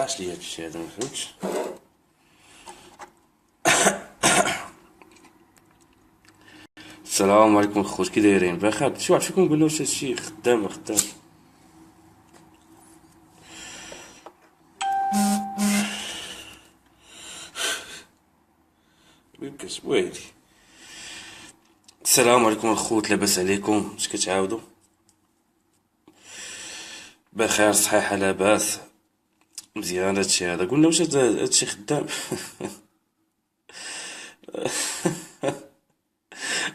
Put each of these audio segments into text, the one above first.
طلعش ليا هادشي هذا، مفهمتش. السلام عليكم خوت، كي دايرين؟ بخير؟ شي واحد فيكم قال له واش هادشي خدام ما خدام؟ ميمكنش ويلي. السلام عليكم الخوت، لاباس عليكم؟ اش كتعاودوا؟ بخير صحيحه لاباس مزيان. هادشي هذا قلنا واش هادشي خدام.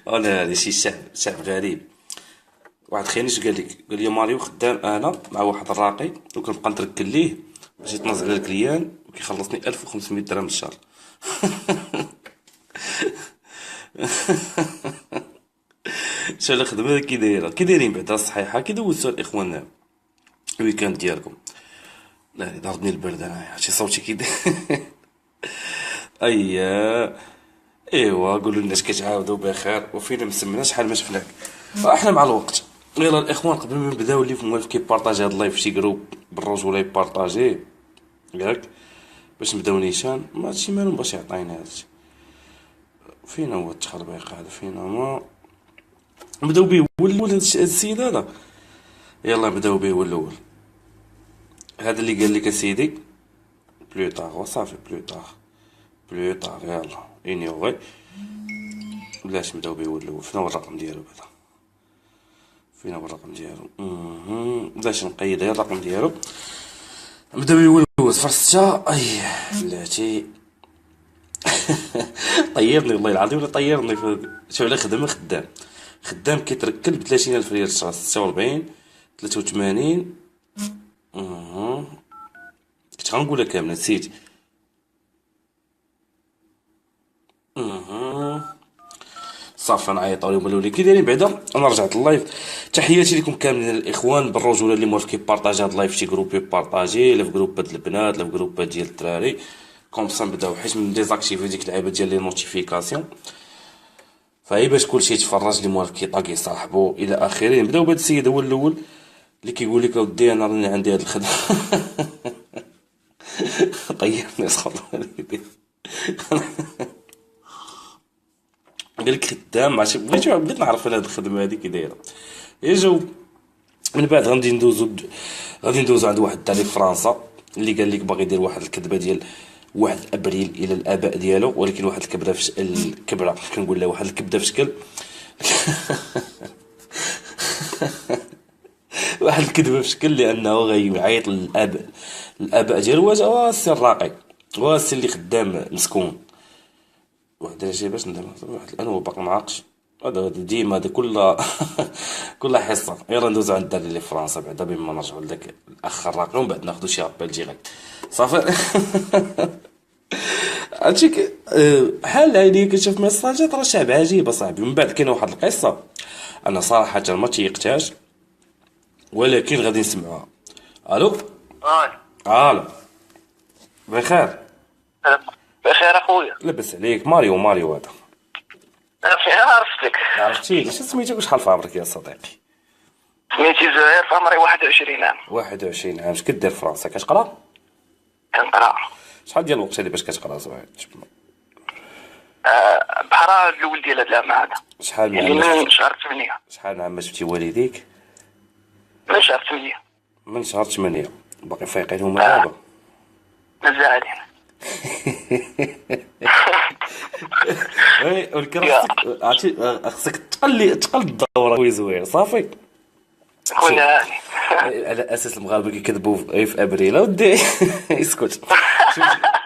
ولا هادي شي شعب غريب. واحد خينيش قال لك، قال لي ماريو خدام انا مع واحد الراقي وكنبقى نتركل ليه باش يتنازل على الكليان وكيخلصني 1500 درهم الشهر. شو الخدمه كي دايره؟ كي دايرين بعدا صحيحه؟ كي دوزتوا الاخوان الويكاند ديالكم؟ لا ضربني البرد انايا، هادشي صوتي كي داير. اييه. ايوا قولوا لنا اش كتعاودوا بخير وفينا مسمنا شحال ما شفناك. احنا مع الوقت. يلا الاخوان قبل ما نبداو، اللي موالف كيبارطاجي هاد اللايف في شي جروب بالرجوله يبارطاجيه ياك باش نبداو نيشان. ما هادشي مالو باش يعطينا هادشي. فينا هو التخربيق هذا؟ فينا ما نبداو به هو الاول هاد السيد هذا. يلا نبداو به هو الاول. هذا اللي قال لك اسيدي بلو طاغ وصافي، بلو طاغ يلا انيوغي. بلاش نبداو به هو الاول. فين هو الرقم ديالو بعدا؟ فين هو الرقم ديالو؟ بلاش نقيد غير الرقم ديالو. نبداو به هو الاول. 06 اي بلاتي. طيرني والله العظيم، ولا طيرني شو على خدمه خدام كيتركل ب 30000 ريال الشهر. 46 83. كنت غنقولها كامله نسيت. صافي نعيطوا لهم الاولين كي دايرين بعدا. انا رجعت اللايف. تحياتي لكم كاملين الاخوان بالرجوله اللي موالف كيبارطاجي هاد اللايف في شي جروب يبارطاجي، لا في جروبات البنات لا في جروبات ديال الدراري. كوم سا نبداو حيت من ديزاكتيفي ديك اللعيبه ديال لي نوتيفيكاسيون، فهي باش كلشي يتفرج اللي موالف كيطاقي صاحبو الى اخره. نبداو بهاد السيد هو الاول اللي كيقول لك اودي انا راني عندي هاد الخدمه. طيرني صخر والدي. قال لك خدام ماشي بغيت نعرف هاد الخدمه هادي كي دايره. يجاوب من بعد غادي ندوزو عند واحد الدري في فرنسا اللي قال لك باغي يدير واحد الكذبه ديال 1 ابريل الى الاباء ديالو، ولكن واحد الكبره في الكبره كنقول لها واحد الكبده في شكل. واحد الكذبه في شكل لانه غيعيط الاباء ديالو. واش السي الراقي السي اللي خدام مسكون واحد الشيء باش ندير واحد الان هو باقي معاقش. هذا ديما هذا كل كل حصه. يلا ندوزو عند الدري اللي في فرنسا بعدا بما نرجعو لذاك الاخ الراقي ومن بعد ناخذ شي ابل ديريكت صافي. هادشي بحال عيني كنشوف ميساجات راه شعب عجيب اصاحبي. من بعد كاينه واحد القصه انا صراحه ما تيقتهاش، ولكن غادي نسمعوها. الو الو بخير؟ بخير اخويا. لاباس عليك؟ ماريو هذا. عرفتك. عرفتي شنو سميتك وشحال في عمرك يا صديقي؟ سميتي زهير، في عمري 21 عام. 21 عام. اش كدير في فرنسا؟ كتقرا؟ كنقرا. شحال ديال الوقت اللي باش كتقرا زهير؟ بحرا الاول ديال هاد العام هذا. شحال يعني من شهر 8. شحال عام ما شفتي والديك؟ من شهر 8. من شهر 8. باقي فايقين هما دابا؟ مازالين. وي ولكن خصك تقل الدوره وي زوير صافي. خويا على اساس المغاربه كيكذبوا في ابريل اودي. اسكت.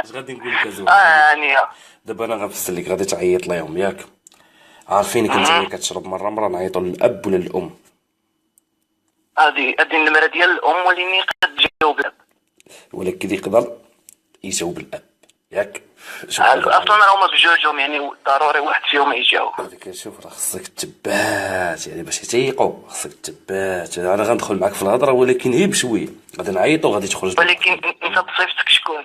اش غادي نقول لك زوير؟ يعني دابا انا غنفسر لك. غادي تعيط ليهم ياك؟ عارفينك انت كتشرب مره نعيطوا للاب ولا للام. هادي النمره ديال الام وليني قد تجاوب الاب، ولكن يقدر يجاوب الاب ياك. اصلا راهما بجوجهم، يعني ضروري واحد فيهم يجاوب. هذيك شوف راه خصك تبات، يعني باش يتيقوا خصك تبات. انا غندخل معاك في الهضره ولكن هي بشويه غادي نعيطوا غادي تخرج. ولكن انت بصيفتك شكون؟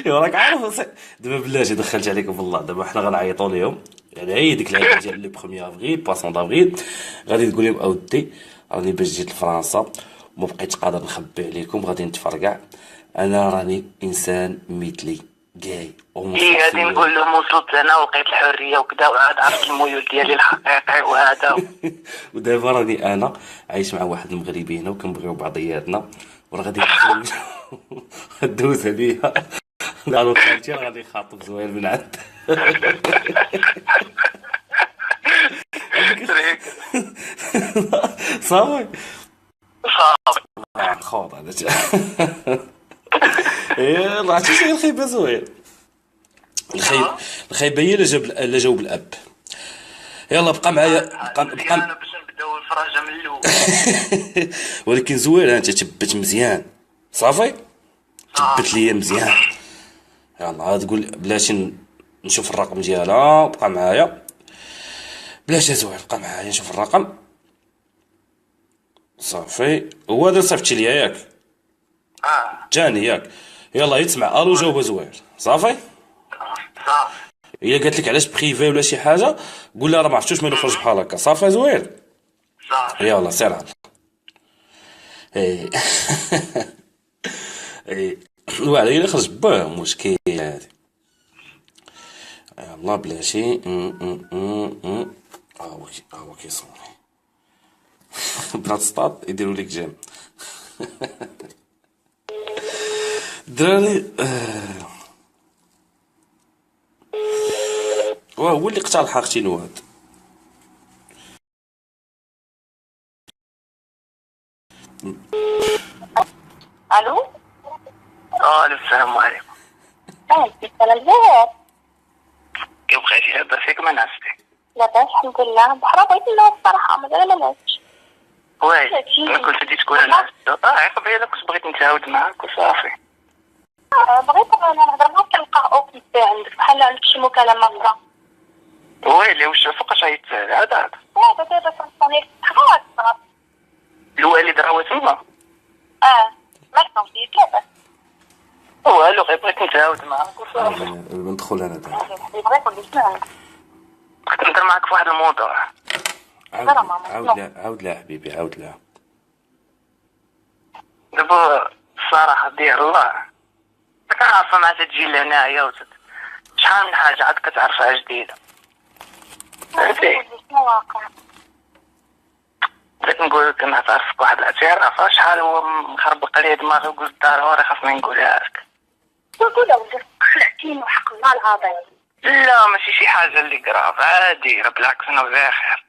راك عارف دابا بلاتي دخلت عليك بالله. دابا حنا غنعيطوا لهم، يعني هي ديك العيطه ديال لو 1 افريل باسون دافريل. غادي تقول لهم اودي راني باش جيت لفرنسا ما بقيت قادر نخبي عليكم، غادي نتفرقع. انا راني انسان مثلي كاي ايه غادي نقول لهم وصلت انا ولقيت الحريه وكذا، وعاد عرفت الميول ديالي الحقيقي وهذا. ودابا راني انا عايش مع واحد المغربي هنا وكنبغيو بعضياتنا، وراه غادي نتزوج. دوز عليا قالوا خالتي راه غادي يخاطب زوير من عند. صافي صافي. خوض هذا. يلا عرفتي شنو هي الخيبه زوير؟ الخيبه هي اللي جاوب الاب. يلا بقى معايا، بقى انا باش نبداو الفرجه من الاول. ولكن زوير انت تبت مزيان. صافي تبت ليا مزيان. يلا عاد تقول بلاتي نشوف الرقم ديالها. بقى معايا بلاش يا زوير، بقى معايا نشوف الرقم. صافي هو هذا صيفطتي ليا ياك؟ جاني ياك. يلا يتسمع الو جاوب زوير. صافي صافي. هي قالت لك علاش بريفي ولا شي حاجه قول لها راه ما عرفتوش ما نخرج بحال هكا. صافي زوير صافي. يلا سير على اي. اي وعلى الا خرج باه مشكل هادي. يلا بلاتي هو كيصوني. بنات سطاد يديروا لك جيم. الدراري هو اللي قتل حاختي نواد. الو. السلام عليكم. السلام زهير. كيف بقيتي لاباس فيك ما نعستي؟ لاباس الحمد لله. بحرا بغيت نلعب الصراحه مازال ما نعستش. واي انا كنت بديت تقول انا قبيله كنت بغيت نتعاود معاك وصافي. بغيت انا نهضر معاك كنلقى اوبن عندك بحال عندك شي مكالمه اخرى. ويلي واش فوقاش غيتسال هذا؟ لا دابا كنصوني الصغار. الوالد راه تما. ما كنوصيش لاباس. والو غير بغيت نتعاود معاك وصافي. ندخل انا دابا. بغيت نقول لك بغيت نهضر معاك في واحد الموضوع. عاود لا حبيبي عاود لا. دابا الصراحه ديال الله كنعرفها مع تجي لهنايا شحال من حاجه عاد كتعرفها جديده. فهمتي؟ شنو واقع؟ بغيت نقول لك انا تعرفك واحد الاعتراف شحال هو مخربق لي دماغي وقلت الدار وراه خاصني نقولها لك. نقول لك خلعتيني وحق الله العظيم. لا ماشي شي حاجه اللي كراف عادي، راه بالعكس انا بخير.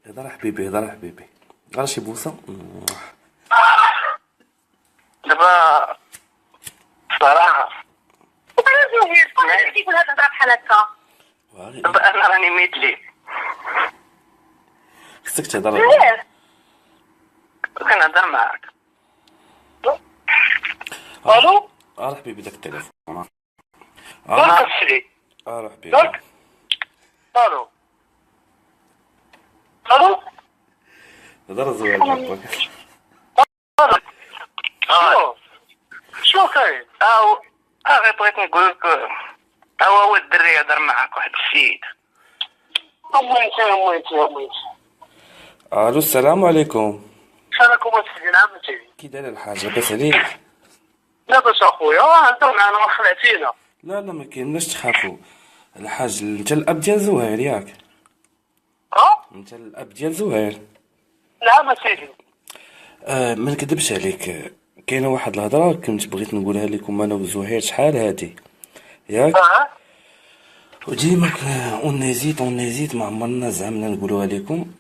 هضر حبيبي هضر حبيبي غير شي بوسه. دابا الصراحه شكون يقول هاد الهضره بحال هكا؟ دابا انا راني مثلي. خصك تهضر. كنهضر معاك. الو. حبيبي داك التليفون. كتشري. حبيبي. الو. الو. هضر زوين. شنو كاين؟ غير بغيت نقول لك هو الدري يهضر معاك واحد السيد. امويتي. الو السلام عليكم. شراكم سيدي عمتي. كي داير الحاجه لاباس عليك؟ لاباس اخويا انت معنا وخلعتينا. لا ما كايناش تخافوا. الحاج انت الاب ديال زهير ياك؟ انت الاب ديال زهير؟ نعم سيدي. ما نكذبش عليك، كاينه واحد الهضره كنت بغيت نقولها لكم انا وزهير شحال هادي ياك؟ وديما اون ما عمرنا زعمنا نقولوها لكم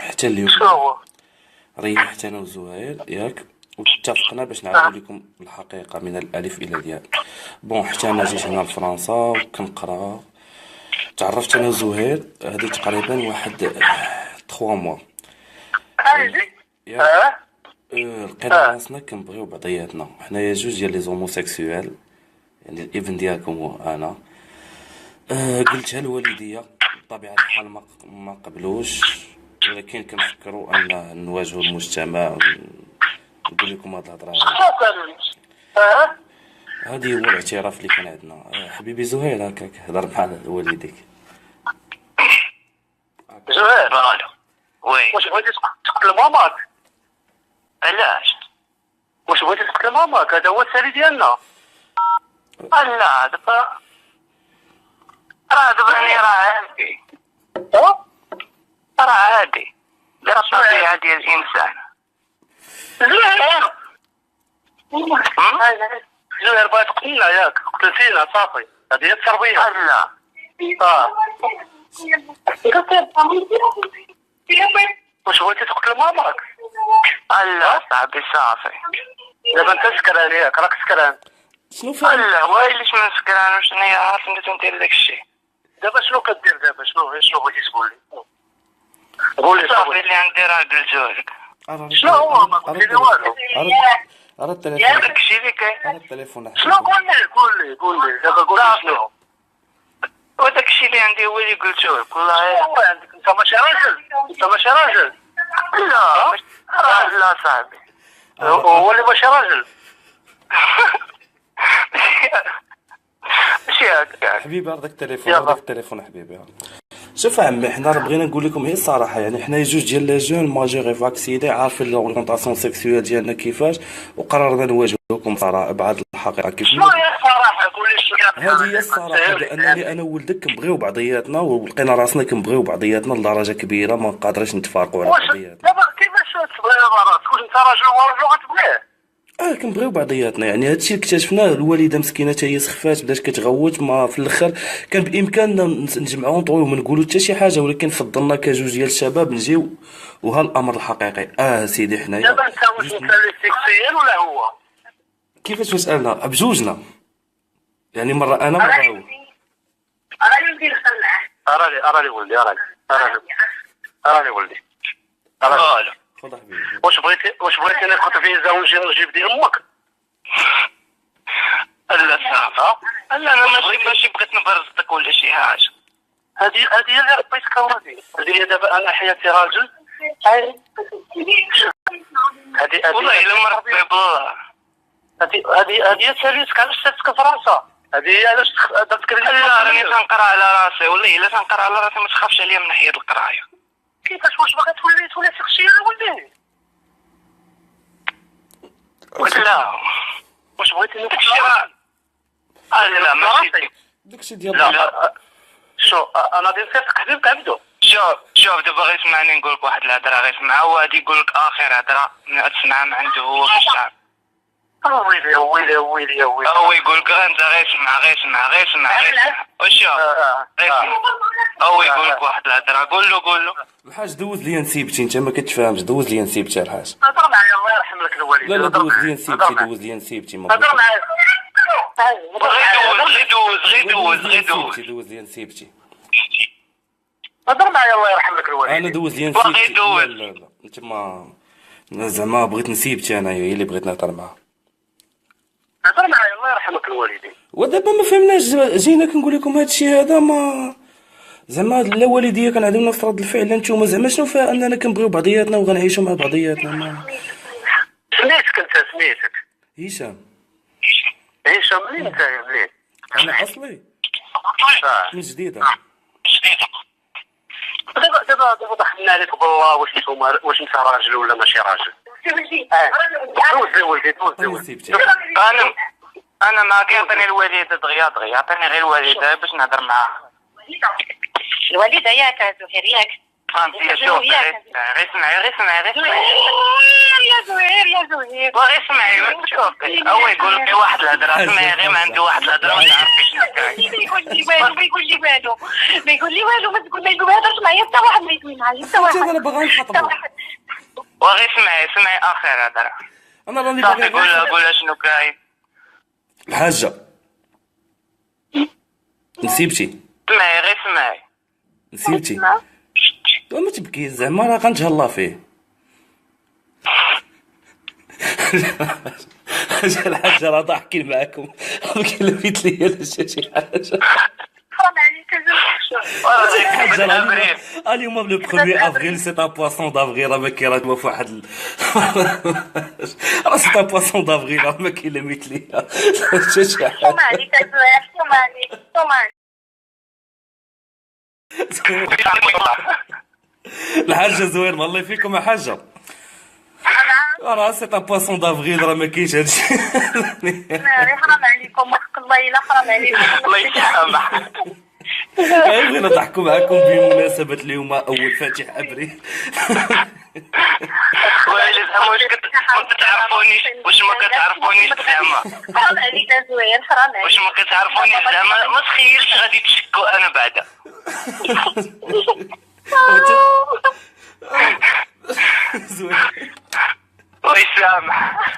حتى اليوم. شنو ريحت انا وزهير ياك واتفقنا باش نعاود لكم الحقيقه من الالف الى الياء. بون حتى انا جيت هنا لفرنسا وكنقرا، تعرفت انا وزهير هذه تقريبا واحد 3 موا. لقينا راسنا كنبغيو بعضياتنا حنايا جوج ديال لي زوموسيكسوال، يعني الابن ديالكم وانا. قلتها لوالديا بطبيعه الحال ما قبلوش، ولكن كنفكروا ان نواجهوا المجتمع ونقول لكم هاد الهضره هادي. هو الاعتراف اللي كان عندنا. حبيبي زهير هكاك هضر مع والديك. زهير وي واش بغيتي تقتل ماماك؟ علاش؟ واش بغيتي تقتل ماماك؟ هذا هو السالي ديالنا. لا دابا راني عادي. راه عادي. دابا الطبيعة ديال الإنسان. زهير بغات تقتلنا ياك، قتلتينا صافي، هذه هي التربية. لا واش بغيتي تقتل ماماك؟ لا صاحبي صافي. دابا انت سكران ياك، راك سكران. شنو فاهم؟ لا ويليش من سكران واش انا عارف انت ندير داك الشيء. دابا شنو كدير دابا؟ شنو بغيتي تقول لي؟ قول لي صافي اللي عندي راه قلتو لك. شنو هو؟ ما قلتي لي والو. راه التليفون، داك الشيء اللي كاين. راه التليفون. شنو؟ قول لي دابا قول لي شنو؟ وداك الشيء اللي عندي هو اللي قلتو لك والله. هو عندك انت ماشي راجل؟ انت ماشي راجل؟ لا صاحبي. هو اللي ماشي راجل. ماشي هكاك حبيبي هذاك التليفون، هذاك التليفون حبيبي. شوف عمي، حنا راه بغينا نقول لكم هي الصراحه، يعني حنا جوج ديال لي جون ماجور فاكسيني، عارفين لورينتاسيون سيكسيوال ديالنا كيفاش، وقررنا نواجهوكم صراحه بعد الحقيقه كيف. شنو هي الصراحه؟ قول لي شنو هذه هي الصراحه، لانني انا وولدك كنبغيو بعضياتنا، ولقينا راسنا كنبغيو بعضياتنا لدرجه كبيره ما قادرينش نتفارقوا على بعضياتنا. دابا كيفاش تبغي راسك؟ واش انت راجل ورجل غتبغيه؟ كنبغيو بعضياتنا، يعني هادشي اللي اكتشفناه. الوالده مسكينه حتى هي سخفات، بدات كتغوت، ما في الاخر كان بامكاننا نجمعوا ونطويو وما نقولوا حتى شي حاجه، ولكن فضلنا كجوج ديال الشباب نجيو، وها الامر الحقيقي. سيدي حنايا دابا انت واش انت اللي سيكسيال ولا هو؟ كيفاش مسالنا بجوجنا، يعني مره انا مره هو. راني ندير خلعه. اراني ولدي، اراني ولدي. خذ حبيبي. واش بغيتي ناخذ في زوجي نجيب ديال امك؟ لا صافي. لا انا ماشي بغيت نبرزك ولا شي حاجه. هذه هي اللي ربيتك اولادي. هذه دابا انا حياتي راجل. هذه والله الا مربي بالله. هذه ساليتك علاش سالتك في راسها. هذه هي علاش درتك. لا راني تنقرا على راسي، والله الا تنقرا على راسي ما تخافش عليا من ناحيه القرايه. كيفاش واش باغي تولي سكسيال ولدي؟ لا واش بغيتي داكشي راه لا ماشي داكشي ديال لا شو انا دير فيك حبيبك عبدو. شوف دابا غير سمعني نقول لك واحد الهضره، غير سمعها وغادي يقول لك اخر هضره تسمعها من عنده هو في الشعب. ويلي هو يقول لك انت غير اسمع وشوف غير اسمع. هو يقول لك واحد الهضره، قول له الحاج دوز لي نسيبتي، انت ما كتفهمش. دوز لي نسيبتي الحاج. هضر معايا الله يرحم لك الوالد. لا دوز لي نسيبتي، دوز لي نسيبتي. هضر معايا. غير دوز لي نسيبتي. هضر معايا الله يرحم لك الوالد. انا دوز لي نسيبتي. لا انت ما زعما بغيت نسيبتي، انا هي اللي بغيت نهضر معاها. هضر معايا الله يرحم لك الوالدين. ودابا ما فهمناش، جينا كنقول لكم هذا الشيء هذا ما زعما لا والديه كان عندهم نفس رد الفعل. انتوما زعما شنو فيها اننا كنبغيو بعضياتنا وغنعيشوا مع بعضياتنا؟ ما سميتك انت سميتك هشام. منين انت يا منين؟ انا اصلي من جديده. دابا دخلنا عليك بالله. واش انت راجل ولا ماشي راجل؟ دوز لي ولدي نسيبتي. انا معاك. يعطيني الوالده دغيا يعطيني غير الوالده باش نهضر معاها. الوالده ياك زهير ياك. انت شوف غير اسمعي يا زهير غير اسمعي شوف. هو يقول لك واحد الهضره، اسمعي غير ما عنده واحد الهضره ما تعرفيش شنو كاين. ما يقول لي والو ما تقول ما يهضرش معايا حتى واحد، ما يسمي معايا حتى واحد. انا باغي نخاطبو. وغير اسمعي اخر هضره. انا راني صافي باغي قول لها شنو كاين. الحاجه نسيبتي. اسمعي نسيبتي. ما تبكي زعما راه غنتهلا فيه. الحاجه راه ضاحكين معاكم، كلفت لي شي حاجه. حرام عليك الحاجه راه اليوم لو 1 افريل سي ان بواسون دافريل، راه ما كاين. راه في واحد راه سي ان بواسون دافريل، راه ما كاين لا مثليه. شي حاجه. حرام عليك حرام عليك. الحاجه زوين الله فيكم يا حاجه. راه سي ان بواسون دافغيل، راه ما كاينش هادشي. حرام عليكم وحق الله الا حرام عليكم. الله يسامح. بغينا نضحكوا معكم بمناسبة اليوم أول فاتح أبريل. ويلي زعما ما كتعرفونيش، واش ما كتعرفونيش زعما؟ حرام عليك زوير، حرام عليك. واش ما كتعرفونيش زعما؟ ما تخيلش غادي تشكوا انا بعدا. زوين. الله يسامح.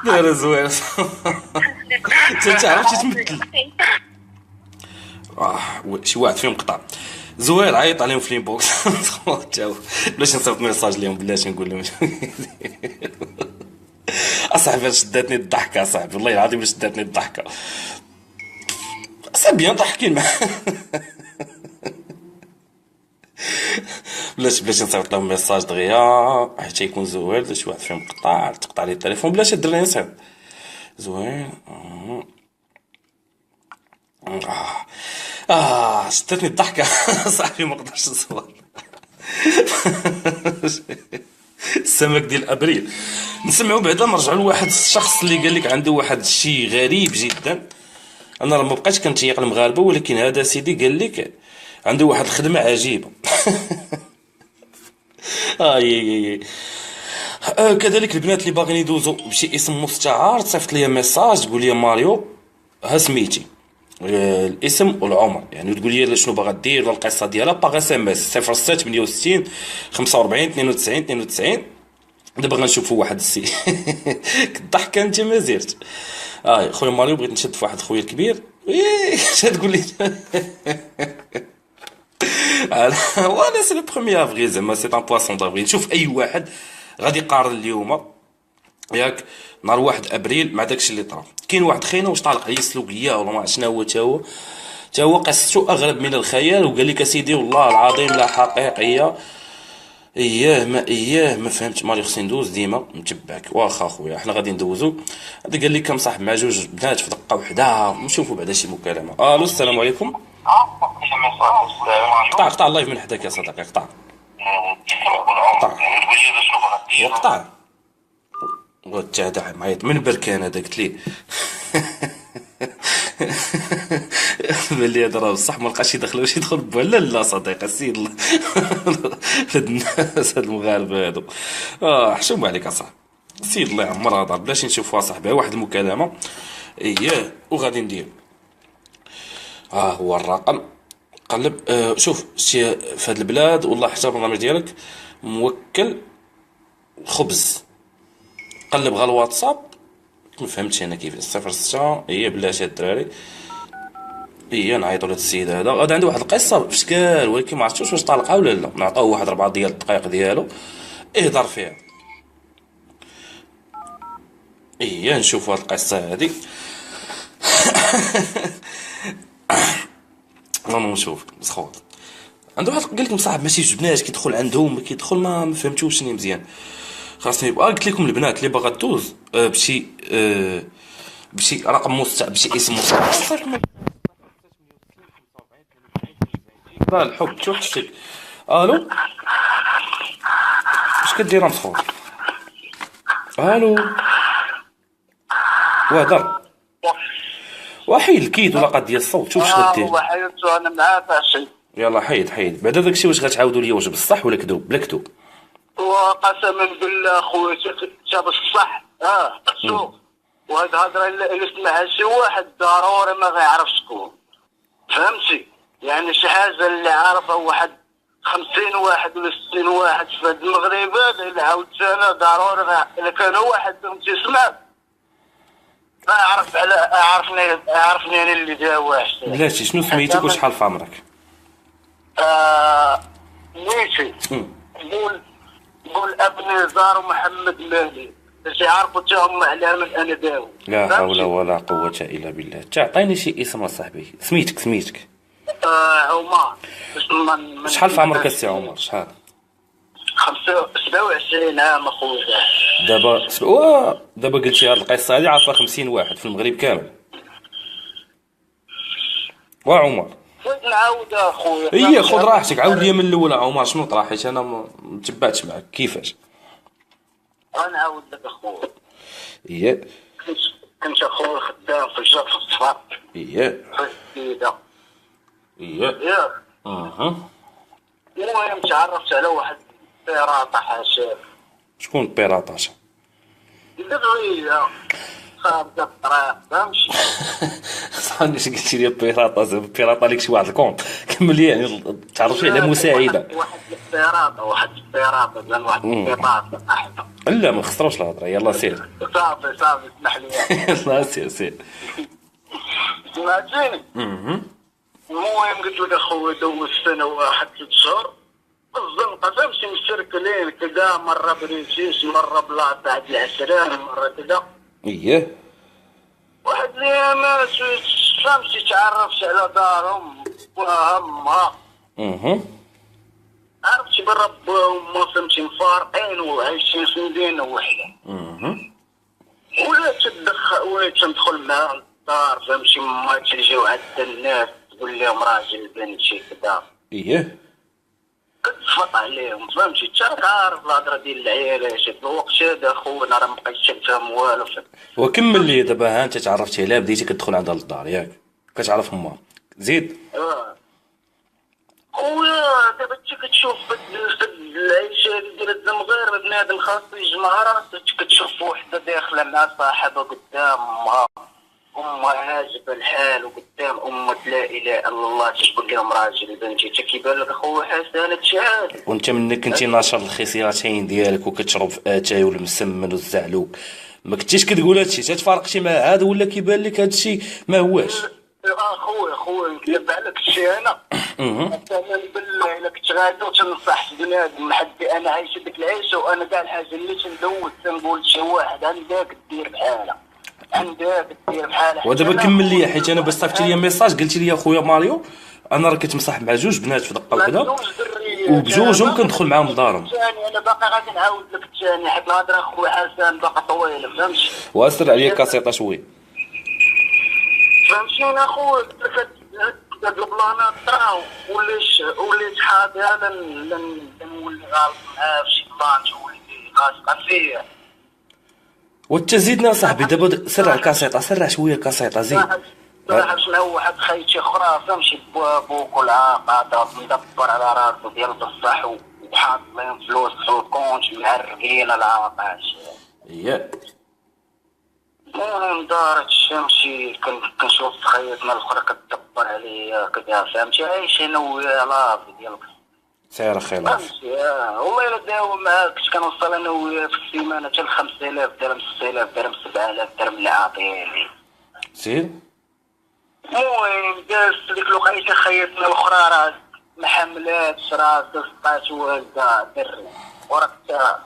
لا زوين. انت عرفتي تمثل. شي واحد فيهم قطع. زوير عيط عليهم في الانبوكس. بلاش نصيفط ميساج ليهم، بلاش نقول لهم. اصاحبي شداتني الضحكه، اصاحبي والله العظيم شداتني الضحكه. سي بيان ضحكين معاه. بلاش نصيفط لهم ميساج دغيا حتى يكون زوير. شي واحد فيهم تقطع لي التليفون بلاش دير لي نصيفط. زوين. شدتني الضحكة. صاحبي ما قدرش نصور. السمك ديال ابريل. نسمعوا بعدا نرجعوا لواحد الشخص اللي قال لك عنده واحد الشيء غريب جدا. انا راه ما بقيتش كنتيق المغاربه، ولكن هذا سيدي قال لك عنده واحد الخدمه عجيبه. كذلك البنات اللي باغيين يدوزوا بشي اسم مستعار تصيفط لي ميساج تقول لي ماريو ها سميتي الاسم والعمر، يعني تقول لي شنو باغا دير ولا القصه ديالها باغ اس ام اس 06 68 45 92 92. دابا غنشوفوا واحد السي. كضحك انت ما زرت. خويا ماريو بغيت نشد في واحد خويا الكبير. اش تقول لي؟ وانا سي لو بروميير افريل زعما سي ان بواسون دافريل. شوف اي واحد غادي يقارن اليوم ياك نهار 1 ابريل مع داكشي اللي طرا. كاين واحد خينا واش طالق عليه سلوكيه ولا ما عرفت شنو هو، تا هو قصته اغرب من الخيال، وقال لك اسيدي والله العظيم لا حقيقيه. ما فهمت مالي خصني ندوز ديما نتبعك. واخا خويا حنا غادي ندوزو. هذا قال لي كنصاحب مع جوج بنات في دقه وحده، نشوفوا بعدا شي مكالمه. الو السلام عليكم. قطع اللايف من حداك يا صديقي. قطع وقطع وتعدى معيط من بركان هذا قلت لي. بلي هذا راه بصح ما لقاش يدخل واش يدخل بها. لا صديقي السيد. هاد الناس هاد المغاربه هادو حشوم عليك اصاحبي. السيد الله يعمر هضر بلاش نشوفوا صاحبي واحد المكالمه وغادي ندير. هو الرقم قلب. شوف شتي في هاد البلاد والله حتى البرنامج ديالك موكل خبز. قلب غا الواتساب ما فهمتش انا كيف 06 بلاتي الدراري. نعيطوا لهاد السيد هذا عنده واحد القصه في شكال، ولكن ما عرفتش واش طالقها ولا لا. نعطوه واحد 4 ديال الدقائق ديالو يهضر فيها. نشوفوا هاد القصه هادي. نشوف مسخوط عنده واحد قال لك مصاحب ماشي جبناش كيدخل عندهم كيدخل ما فهمتوش شنو مزيان. خاصني قلت لكم البنات اللي باغا دوز بشي رقم بشي اسم مستعار. الحب شوف حشتك. الو اش كدير مسخوط؟ الو وهدر وحيد الكيد ولا قد ديال الصوت. شوف اش غدير. والله حيدتو انا معاه فاشل. يلا حيد بعدا داكشي واش غتعاودوا لي واش بصح ولا كذوب؟ بلا كذوب. وقسما بالله خويا تا بصح شوف وهاد الهضره اللي سمعها شي واحد ضروري ما غيعرف شكون. فهمتي؟ يعني شي حاجه اللي عارفها واحد 50 واحد ولا 60 واحد في هاد المغرب هذا اللي عاودت انا ضروري الا كان واحد فيهم تيسمع عرفني انا اللي داواش. بلاتي شنو سميتك وشحال في عمرك؟ ميتي قول ابن زار ومحمد مهدي باش يعرفوا تا هما على من انا داوي. لا حول ولا قوه الا بالله. تعطيني شي اسم اصاحبي. سميتك عمر. شحال في عمرك السي عمر؟ شحال؟ 27 عام اخويا. دابا قلتي هاد القصه هادي عارفه 50 واحد في المغرب كامل. وعمر نعاود اخويا. خذ راحتك عاود لي من الاول عمر شنو طرا، حيت انا ما تبعتش معك كيفاش. نعاود لك اخويا. ايه كنت اخويا خدام في الجر في الصفر. ايه في السيده. ايه ياك. المهم تعرفت على واحد بيراطة حاشاك. شكون بيراطاش؟ دغيا خابزة الطريق فهمتي. صحاني اش قلتي لي بيراطا لك شي واحد الكونت كمل لي يعني تعرفي على مساعده. واحد البيراطة زعما واحد البيطاطة احنا. لا ما خسروش الهضره يلا سير. صافي اسمح لي. يلا سير. سمعتيني. المهم قلت لك اخويا دوز سنه واحد 3 شهور بالزنقه فهمتي مشركلين كذا، مره بريشيش مره بلا بعد العشرين مره كذا. ايه واحد الايام فهمتي تعرفت على دارهم وهمها. عرفتي بالرب وما فهمتي مفارقين وعايشين في مدينه وحده. ولات تدخل معاهم الدار فهمتي، ما تجيو عند الناس تقول لهم راجل بنتي كذا. ايه كتفط عليهم فهمتي، انت عارف الهضره ديال العيالات في الوقت هذا خونا راه مبقيتش تفهم والو. وكمل لي دابا ها انت تعرفتي عليها بديتي كتدخل عندها للدار ياك كتعرف امها زيد. خويا دابا انت كتشوف العيشه ديال الدمغير بنادم خاصو يجمع راسو، كتشوف وحده داخله مع صاحبها قدام امها عاجبه الحال وقدام امة لا اله الا الله تقول لهم راجل بنتي، انت كيبان لك اخويا حسنه شهاده. وانت منك كنتي ناشر الخصيصتين ديالك وكتشرب في اتاي والمسمن والزعلوك ما كنتيش كتقول هادشي تتفارقتي مع هذا ولا كيبان لك هادشي ما هواش؟ خويا نكذب عليك الشيء انا مثلا بالله الا كنت غادي وتنصح بنادم حدي انا عايش ديك العيشه وانا كاع الحاجه اللي تندوز تنقول شي واحد عندك دير بحالها ودابا كمل لي حيت انا باش صيفطتي لي ميساج قلتي لي اخويا ماريو انا راه كنت مصاحب مع 2 بنات في دقه وحده وبجوجهم كندخل معاهم لدارهم. انا باقي غادي نعاود لك الثاني حيت الهضره اخويا حسن باقي طويله فهمتي. واسر عليا كاسيطه شويه فهمتيني اخويا. هاد البلانات طراو وليت حاضي انا نولي غالط معاه في شي بلان وليت غاسقه فيا. وتزيدنا صاحبي دابا سرع الكاسيطه سرع شويه الكاسيطه زيد. راح شنو واحد خيتي اخرى فهمتي بوك والعاقه مدبر على راسو ديال بصح وحاط لهم فلوس في الكونت معرقين العاقات. اييه المهم دارت فهمتي كنشوف خيتنا الاخرى كتدبر عليا كذا فهمتي عايشين ويا لافي ديالك سير خلاص فهمتي. والله الا داوم معاك كنت كنوصل انا وياه في السيمانه حتى ل 5000 درهم 6000 درهم 7000 درهم اللي عاطيني. سير المهم دازت ديك الوقيته خيتنا الاخرى راه محملات راه سقات والده دري وراك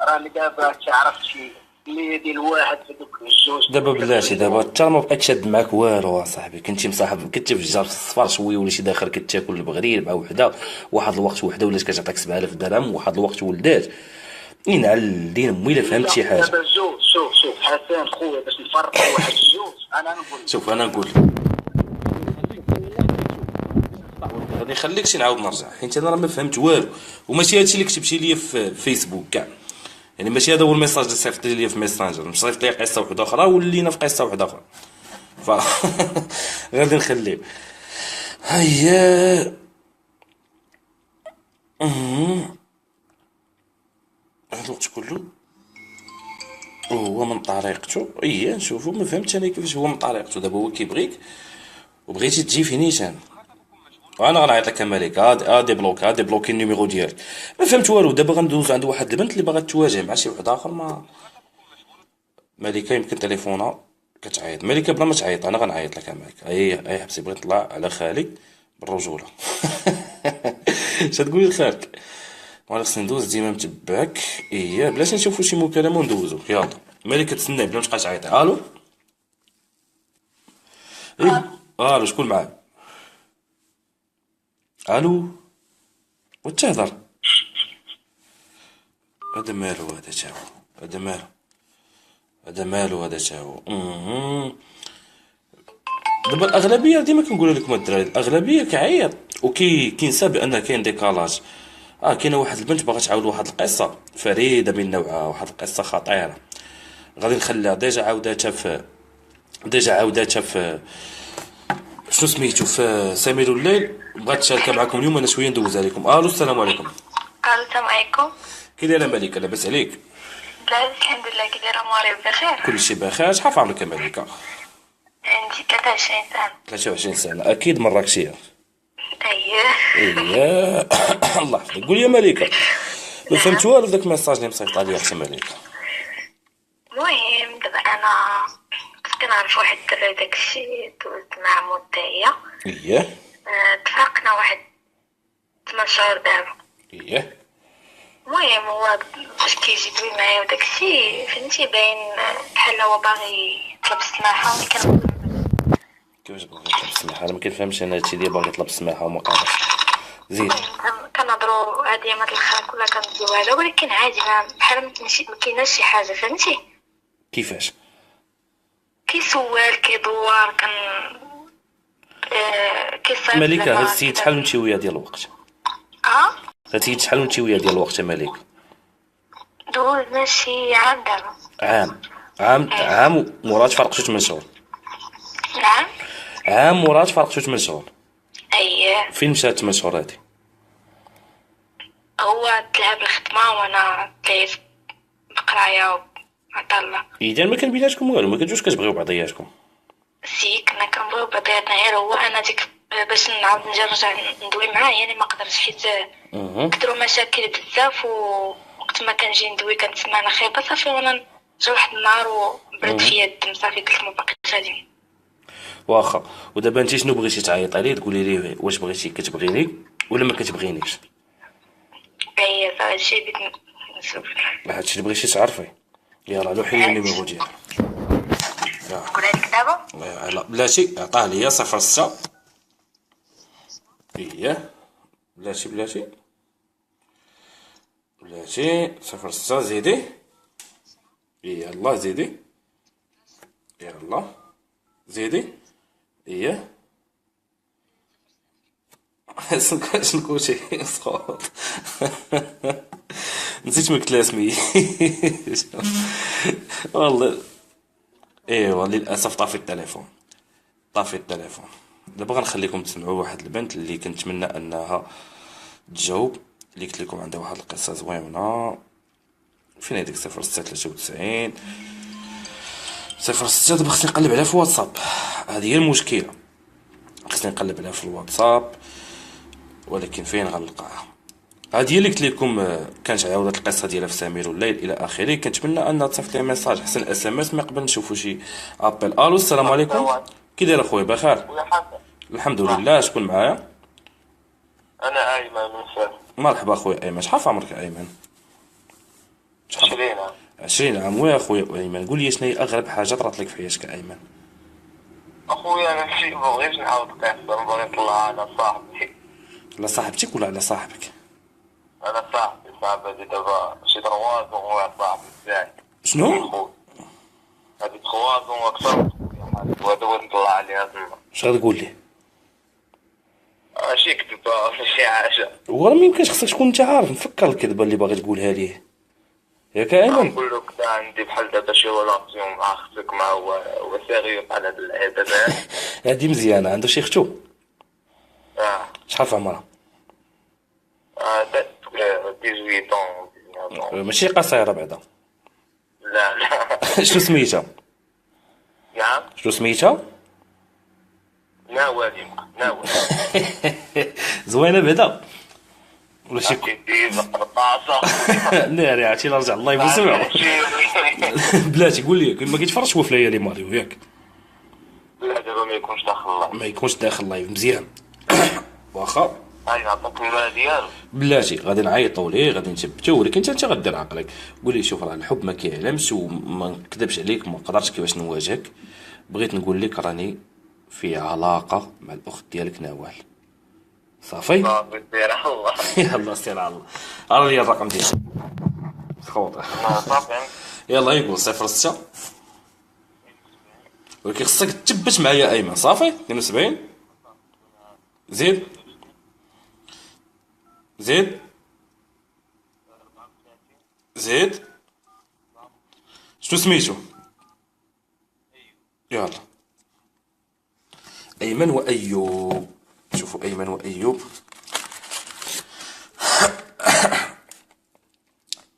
راني دابا عرفتي اللي ديال واحد في دوك الجوج. دابا بلاتي دابا حتى ما بقيت شاد معاك والو اصاحبي كنتي مصاحب كنتي في الجار في الصفار شويه ولا شي داخل كتاكل البغرير مع وحده واحد الوقت وحده ولات كتعطيك 7000 درهم وواحد الوقت ولدات ينعل دين امي الا فهمت شي حاجه. دابا شوف حسن خويا باش نفرقوا واحد الجوج انا نقول شوف انا نقول غادي نخليكش نعاود نرجع حيت انا راه ما فهمت والو وماشي هادشي اللي كتبتي لي في فيسبوك كاع يعني ماشي هذا هو الميساج اللي صيفطتي لي في ميسنجر مصيفط لي قصه وحده اخرى ولينا في قصه وحده اخرى ف غادي نخليه هيا. هذا الوقت كله وهو من طريقته اييه نشوفو ما فهمتش انا كيفاش هو من طريقته. دابا هو كيبغيك وبغيتي تجي في نيشان وانا غنعيط لك مالك دي بلوكي النيميرو ديالك ما فهمت والو. دابا غندوز عند واحد البنت اللي باغا تواجه مع شي واحد اخر ما مالكه يمكن تليفونها كتعيط مالكه بلا ما تعيط انا غنعيط لك مالك اي حبسي بغيت نطلع على خالي بالرجوله. اش تقولي لخالك وانا خصني ندوز ديما متبعك اييه بلاش نشوفو شي مكالمه وندوزو يلا مالكه تسنى بلا ما تبقاش تعيطي. الو الو شكون معاك؟ الو وتهضر هذا مالو هذا تاعو هذا مالو دابا الاغلبيه ديما كنقول لكم الدراري الاغلبيه كيعيط كينسى بان كاين ديكالاج. كاينه واحد البنت باغا تعاود واحد القصه فريده من نوعها واحد القصه خطيره غادي نخليها ديجا عاوداتها في شنو سميتو في سمير الليل. بغات تشارك معكم اليوم، انا شويه ندوز عليكم. الو السلام عليكم. السلام عليكم. كي دايره مليكه؟ لاباس عليك؟ لا الحمد لله. كي دايره مريم؟ بخير. كلشي بخير. شحال في عمرك يا مليكه؟ عندي 23 سنه. 23 سنه. اكيد مراكشيه. اييه. الله يحفظك. قولي يا مليكه، ما فهمت والو داك الميساج اللي مصيفط عليا اختي مليكه. المهم دابا انا كنت كنعرف واحد الدري داكشي دوزت مع مدة. اييه اتفقنا واحد 8 شهور دابا. اييه. المهم هو فاش كيجي دوي معايا وداكشي فهمتي باين بحال هو باغي يطلب السماحه ولكن كيفاش باغي يطلب السماحه؟ انا ما كنفهمش انا هادشي ديال باغي يطلب السماحه وما قادرش. زيد. كنهضروا عادي ما الخاك ولا كنديو هذا ولكن عادي بحال ما كايناش شي حاجه فهمتي. كيفاش؟ كيسوال كيدور كيصيفط مليكه هاد السيد شحال نمشي وياه ديال الوقت؟ هاد السيد شحال نمشي وياه ديال الوقت يا مليكه؟ دوزنا شي عام دابا. عام مراد فرق 8 شهور. نعم. عام مراد فرق 8 شهور. اييه. فين مشات 8 شهور هادي؟ هو تلعب الخدمه وانا تلعب بقرايه وعطا. اذا ما كان بيناتكم والو، ما كنتوش كتبغيو بعضياتكم. كنا كنبغيو بعضياتنا غير هو انا ديك باش نعاود نرجع ندوي معاه يعني ما قدرتش حيت كثروا مشاكل بزاف ووقت ما كنجي ندوي كنتسمع انا خايبه صافي وانا جا واحد النهار وبرد فيا الدم صافي قلت ما باقيش غادي. واخا. ودابا انت شنو بغيتي تعيط عليه تقولي ليه واش بغيتي كتبغيني ولا ما كتبغينيش؟ اي فهادشي بغيت نسول. هادشي اللي بغيتي تعرفي. يلاه لوحي لي النيميرو ديالك. نقولها لك دابا؟ لا بلاتي عطاه ليا 06. اييه بلاتي 06 زيدي. يلا زيدي. يلا زيدي. اييه شنو كلشي سقوط. نسيت من كلاسمي. والله ايوا للاسف طافي التليفون. دابا غنخليكم تسمعوا واحد البنت اللي كنتمنى انها تجاوب، اللي قلت لكم عندها واحد القصه زوينه. فين هذيك 0693 06؟ دابا خصني نقلب عليها في الواتساب، هذه هي المشكله. خصني نقلب عليها في الواتساب ولكن فين غنلقاها؟ هذه هي اللي قلت لكم كانت عاودت القصه ديالها في سمير الليل الى اخره. كنتمنى ان تصيفط لي ميساج احسن اس ام اس ما قبل نشوفوا شي ابل. الو السلام عليكم. كي داير اخويا؟ بخير الحمد لله. شكون معايا؟ انا ايمن من فاس. مرحبا اخويا ايمن. شحال في عمرك ايمن؟ 20 عام. 20 عام. ويا اخويا ايمن قول لي شنو هي اغرب حاجه طرات لك في حياتك ايمن؟ اخويا انا شي ما بغيتش نعاود القصه، نبغي نطلع على صاحبي. على صاحبتك ولا على صاحبك؟ انا صاحبي دابا شي تروازون هو صاحبي بزاف. شنو؟ هادي تروازون اكثر وهذا هو نطلع عليها تما. اش غتقول لي؟ شي كذبه شي حاجه. وراه ما يمكنش، خصك تكون انت عارف نفكر الكذبه اللي باغي تقولها ليه ياك ايمن. نقول لك كدا عندي بحال دابا شي ريلاسيون مع اختك مع هو سيريو على هاد اللعيبه. هادي مزيانه. عنده شي اختو؟ شحال في عمرها؟ 18 طون. ماشي قصيره بعدا. لا شنو سميتها؟ نعم. شنو سميتها؟ ناوال. زوينه بعدا ولا شي قرطاسه؟ ناري عرفتي نرجع الله يسمعوا. بلاتي قول لي ما كيتفرجش هو في ليالي ماريو ياك؟ لا دابا ما يكونش داخل الله. ما يكونش داخل لايف مزيان. واخا هاي نعطيك المال ديالو. بلاتي غادي نعيطوا ليه غادي نثبتو، ولكن انت غدير عقلك. قول لي شوف راه الحب ما كيعلمش وما نكذبش عليك، ما قدرتش كيفاش نواجهك. بغيت نقول لك راني في علاقه مع الاخت ديالك نوال. صافي صافي سير على الله. يلا سير على الله. راه لي الرقم ديالك خوطه. صافي يلا يقول 06 ولكن خصك تثبت معايا ايمن. صافي 72 زيد زيد شنو سميتو؟ يلا ايمن وايوب. شوفوا ايمن وايوب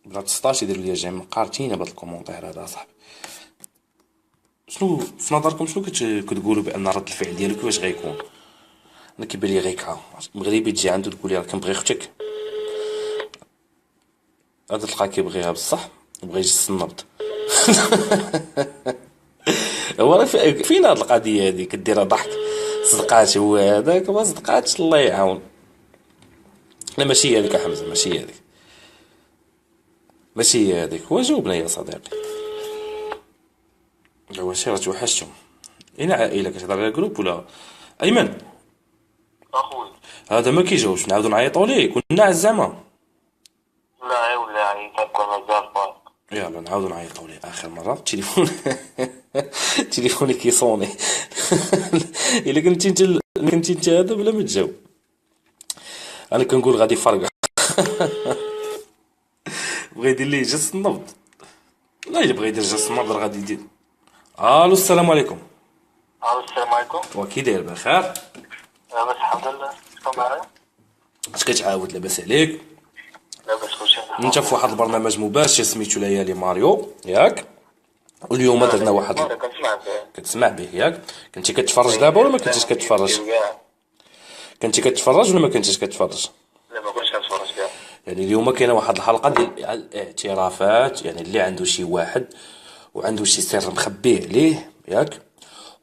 بلا 16 يديروا لي جيم مقارتينا بهاد الكومونتير هذا صاحبي. شنو في نظركم شنو كتقولوا بان رد الفعل ديالو كيفاش غيكون؟ انا كيبان لي غيكعه مغربي تجي عنده تقول لي راه كنبغي اختك، هذا تلقاه كيبغيها بصح بغا يجس النبض. هو راه فين هاد القضيه هادي كديرها ضحك صدقات هو هذاك ما صدقاتش الله يعاون. لا ماشي هذيك حمزه ماشي هذيك ماشي هذيك. هو جاوبنا يا صديقي. هو شي راه توحشتم. اين عائله كتهضر على جروب ولا ايمن؟ اخوي هذا ما كيجاوبش نعاودو نعيطوا ليه كنا عز زعما. لا ولا عيطك مازال فايق. يلا نعاودو نعيطوا ليه اخر مره. التليفون تليفوني كيصوني. الا كنتي انت هذا بلا ما تجاوب انا كنقول غادي فرقه. بغا يدير ليه جس النبض. لا الا بغا يدير جس النبض غادي يدير. الو السلام عليكم. السلام عليكم. وكي داير بخير؟ لاباس الحمد لله. شكون معايا؟ اش كتعاود لاباس عليك؟ لاباس كلشي. انت في واحد البرنامج مباشر سميتو ليالي ماريو ياك؟ واليوم درنا واحد كنسمع به. كتسمع به ياك؟ كنتي كتفرج دابا ولا ما كنتيش كتفرج؟ كنتي كتفرج ولا ما كنتيش كتفرج؟ لا ما كنتش كنتفرج كاع. يعني اليوم كاينه واحد الحلقه ديال الاعترافات، يعني اللي عنده شي واحد وعنده شي سر مخبيه عليه ياك،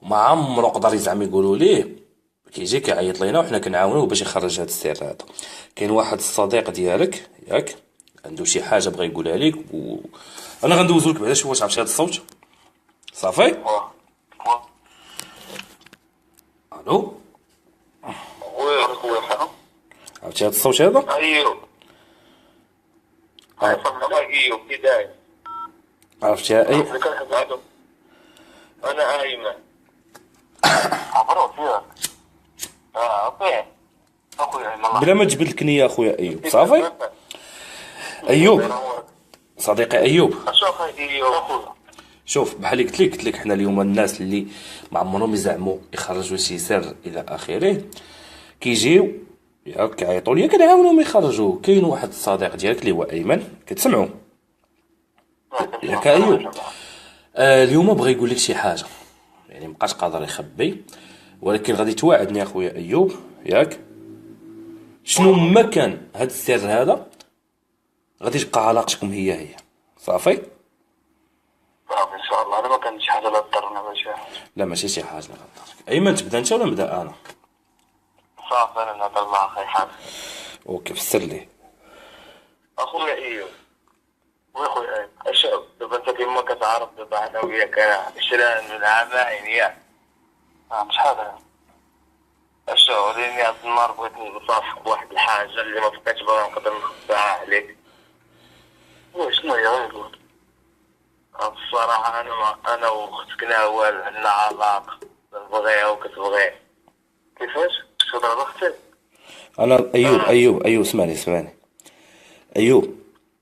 وما عمرو قدر يزعم يقولوا ليه، كيجي كيعيط لينا وحنا كنعاونوه باش يخرج هذا السر هذا. كاين واحد الصديق ديالك ياك عنده شي حاجه بغا يقولها لك انا غندوزو لك بعدا شوف واش عرفتي هذا الصوت. صافي. الو خويا عرفتي هذا الصوت هذا؟ ايوب. ايوب كي داير؟ عرفتي اي انا ايمن. عبرو فيك. اوكي اخويا ايمن. بلا ما تجبد لك نيه اخويا ايوب. صافي ايوب صديقي ايوب. شوف ايوب اخويا شوف بحال قلت لك حنا اليوم الناس اللي ما عمرهم يزعموا يخرجوا شي سر الى اخره كيجيو ياك كيعيطوا ليا كنعاونهم يخرجوه. كاين واحد الصديق ديالك اللي هو ايمن كتسمعوا ياك ايوب. اليوم بغى يقول لك شي حاجه يعني مابقاش قادر يخبي، ولكن غادي توعدني اخويا ايوب ياك شنو ما كان هاد السر هذا غادي تبقى علاقتكم هي صافي. ان شاء الله. انا ما كان شي حاجه لا تضرنا باش. لا ماشي شي حاجه لا تضرك. ايمن تبدا انت ولا نبدا انا؟ صافي انا نهضر مع اخي حامد. اوكي فسر لي. اخويا ايوب واخويا ايمن اشوف دابا انت كيما كتعرف دابا انا وياك عشران من عامين ياك. شحال هذا؟ اشوف ريني هاد النهار بغيت نصافحك بواحد الحاجه اللي ما بقيتش باغي نقدر نخبيها عليك. شنو هي غير قول. الصراحه انا واختك نهوال عندنا علاقه نبغيها وكتبغيها. كيفاش؟ تهضر على اختك؟ انا ايوب اسمعني ايوب.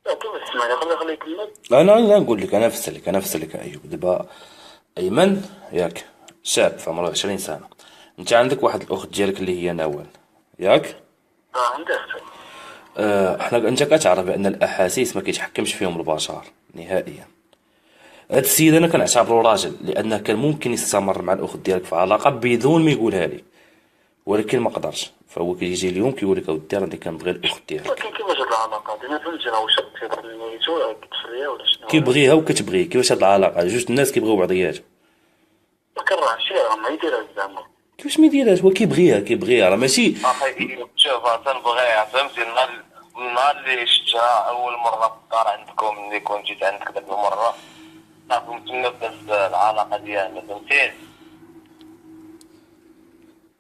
كيفاش تسمعني؟ خليه يكمل. انا نقول لك انا افسر لك ايوب. دابا ايمن ياك شاب في عمره 20 سنه، انت عندك واحد الاخت ديالك اللي هي نوال ياك؟ عندي اختي. انت كتعرف بان الاحاسيس ما كيتحكمش فيهم البشر نهائيا. هاد السيد انا كنعتبره راجل لانه كان ممكن يستمر مع الاخت ديالك في علاقه بدون ما يقولها لي، ولكن ما قدرش. فهو كيجي اليوم كيقول لك اودي راني كنبغي الاخت ديالك. ولكن كيفاش هاد العلاقه ديالنا فهمتي؟ انا واش كيبغي نيتو كتفريا ولا شنو؟ كيبغيها وكتبغيه. كيفاش هاد العلاقه جوج الناس كيبغيو بعضياتهم؟ ما كنراعيش راه ما يديرها زعما. كيفاش ما يديرهاش؟ هو كيبغيها راه ماشي. اخي شوف تنبغيها فهمتي. النهار اللي شفتها اول مره في الدار عندكم ملي كنت جيت عندك ديك المره صافي من تما بدات العلاقه ديالنا فهمتي.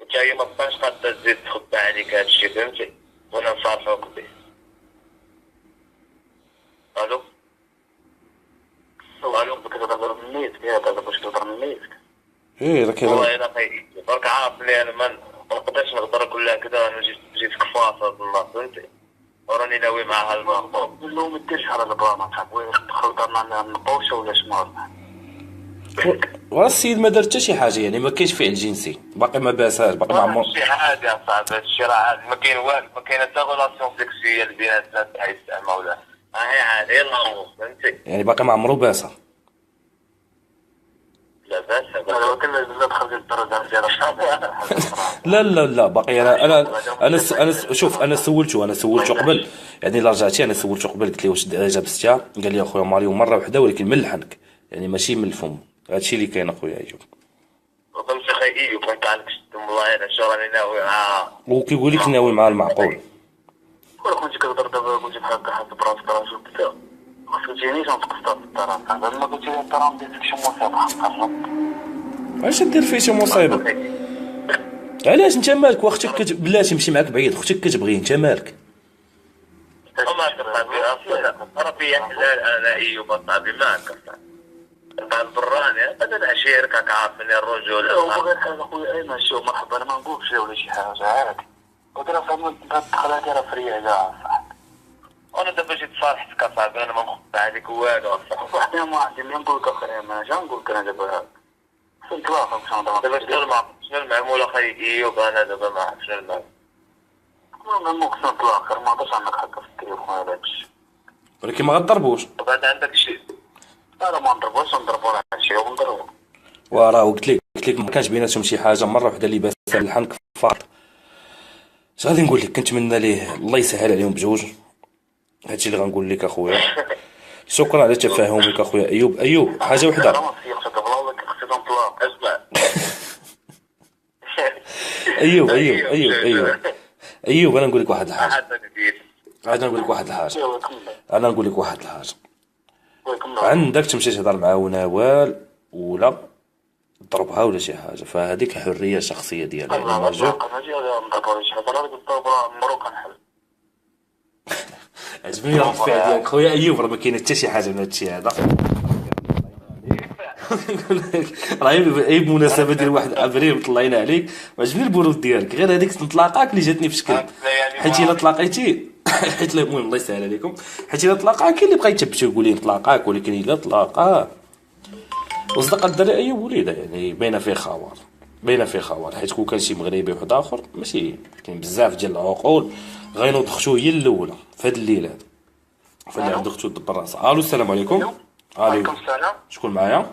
انت هي ما بقاش قادره تزيد تخبى عليك هادشي فهمتي، وانا نصالحوك به. الو بك تهضر من ميتك يا هذا باش تهضر من ميتك. ايه راك والله الا برك عارف بلي انا ما نقدرش نهضر كلها كذا. انا جيت كفاصه هاد النهار فهمتي. وراني ناوي معها المغرب. قول له ما ديرش على البلاصه صاحبي، دخل دارنا نبوشه ولا شمال. ورا السيد ما دار حتى شي حاجه، يعني ما كاينش فعل جنسي، باقي ما باساش، باقي ما عمر. شي عادي يا صاحبي، هادشي راه عادي، ما كاين والو، ما كاين حتى غولاسيون سيكسيال بين الناس حيت زعما ولا هي عادي، يلا فهمتي. يعني باقي ما عمرو باسا. لا باس ولكن لا دخل الدرجه ديالها. لا لا لا باقي انا شوف، انا سولته قبل، يعني الا رجعتي انا سولته قبل قلت له واش جاب ستة، قال لي اخويا ماريو مره واحده ولكن من لحنك، يعني ماشي من الفم. هادشي اللي كاين اخويا ايوب. فهمتي اخي ايوب، كنت عندك شتم والله انا شو راني ناوي معاها. وكيقول لك ناوي مع المعقول. كنت كتهضر دابا قلت بحال هكا حاسب براسك راه شو بدا. خاصك تجيني تنقص الدرام، زعما ما قلتي لي الدرام ديالك شي مسابقه. علاش دير فيه شي مصيبه؟ علاش انت مالك؟ واختك بلاتي نمشي معاك بعيد، اختك كتبغي، انت مالك؟ وما كصاحبي ربي حلال انا ايوب اصاحبي ما كصاحبي. بعد براني هذا العشير كاك عارفني الرجل. هو غير حاجه اخويا ايمن، شوف مرحبا انا ما نقولش ولا شي حاجه عادي. ودرا فهم تدخلها دايره فريه كاع صاحبي. وانا دابا جيت صالحتك اصاحبي، انا ما نخبى عليك والو اصاحبي. واحد ما عندي ملي نقول لك اخي ايمن، اش نقول لك انا دابا فهمت واخا باش نهضر. دابا شنو المعمول اخي ايوب؟ انا دابا ما عرفتش شنو المعمول. المهم مقسم في الاخر ما عطاش عندك حق في التليفون هذاك الشيء. ولكن ما غضربوش. وبعد عندك شي لا ما نضربوش، نضربو على هادشي ونضربو. وراه قلت لك ما كانش بيناتهم شي حاجه، مره واحده اللي باسه اللحن فاط. اش غادي نقول لك؟ كنتمنى ليه الله يسهل عليهم بجوج. هادشي اللي غنقول لك اخويا. شكرا على تفاهمك اخويا ايوب. ايوب حاجه وحده. ايوب انا نقول لك واحد الحاجه. عندك تمشي تهضر مع نوال ولا تضربها ولا شي حاجه، فهذيك حريه شخصيه ديالها. يعني عجبني رد الفعل ديالك خويا ايوب، راه ما كاين حتى شي حاجه من هادشي هذا. راه غير بمناسبه ديال 1 ابريل طلعنا عليك، وعجبني البرود ديالك، غير هذيك نطلاقاك اللي جاتني في شكل. حيت الا تلاقيتي حيت المهم الله يسهل عليكم، حيت الا تلاقاك كاين اللي بقى يتبتو يقول لي نطلاقاك، ولكن الا تلاقاه وصدق الدري ايوب وليده، يعني باينه فيه خوار. حيت كون كان شي مغربي واحد اخر ماشي كاين بزاف ديال العقول غينوض اختو هي الاولى في هاد الليله هذا، فاللي عنده اختو دبر راسها. الو السلام عليكم. وعليكم السلام. شكون معايا؟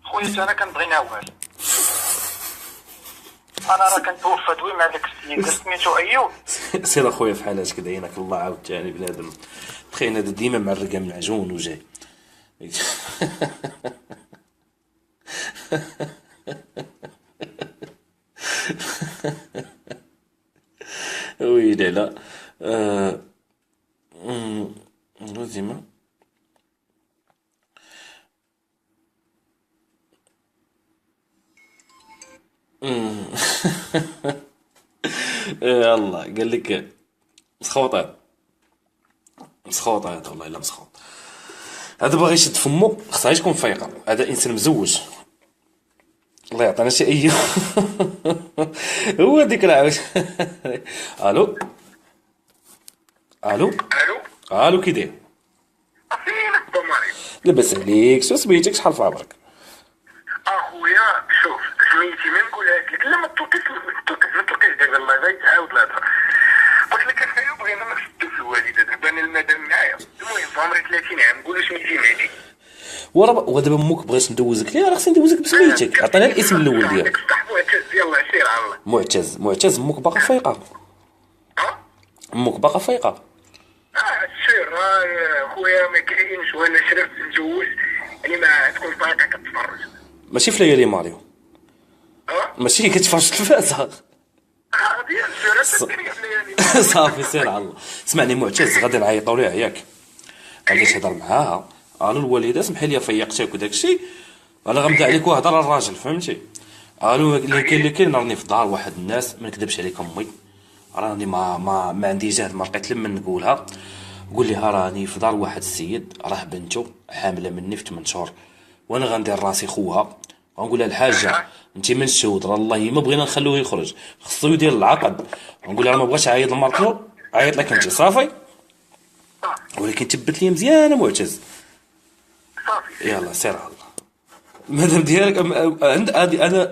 خويا انا كنبغي نوال. انا راه كنتوفى دوي مع داك السيد سميتو ايوب. سير اخويا في حالاتك داينك الله عاوتاني بنادم تخيل هذا ديما معرقه من العجون وجاي. ويلي لا ديما الله قال لك مسخوطات والله الا مسخوط. هذا باغي يشد فمو خصها تكون فايقه، هذا انسان مزوج الله يعطينا شي ايوب. هو ديك راه الو كي داير؟ فينك بماري؟ لاباس عليك؟ شنو سميتك؟ شحال في عمرك؟ اخويا شوف سميتي ما نقولها لك، لا ما تلقيش دابا الله غير تعاود الهضره. قلت لك اخويا بغينا ما نسدوش الوالده، دابا انا المدام معايا، المهم في عمري 30 عام، نقولوا سميتي مهدي. ودابا امك بغات ندوزك ليه؟ راه خصني ندوزك بسميتك، عطينا الاسم الاول ديالك. معتز، يلاه سير على الله. معتز امك باقا فايقه؟ سير خويا ما كاينش، وانا شرفت نتزوج يعني ما تكون فايقه كتفرج. ماشي في ليالي ماريو، ماشي كتفرج التلفازه. صافي سير على الله. اسمعني معتز، غادي نعيطوا ليها ياك، غادي تهضر معاها. قالوا الوالده سمحي لي فيقتك وداك الشيء، انا غنبدا عليك وهضر الراجل فهمتي. قالوا اللي كاين راني في دار واحد الناس، ما نكذبش عليك امي، راني ما عندي جهد، ما لقيت لما نقولها. قول لها راني في دار واحد السيد، راه بنته حامله مني في 8 شهور، وانا غندير راسي خوها، غنقول لها الحاجه انت من الشهود راه الله ما بغينا نخلوه يخرج، خصو يدير العقد. غنقول لها ما بغاش عيط لمرته، عيط لك انت صافي. ولكن تبت لي مزيانه معتز. صافي. يلا سير على الله. المدام ديالك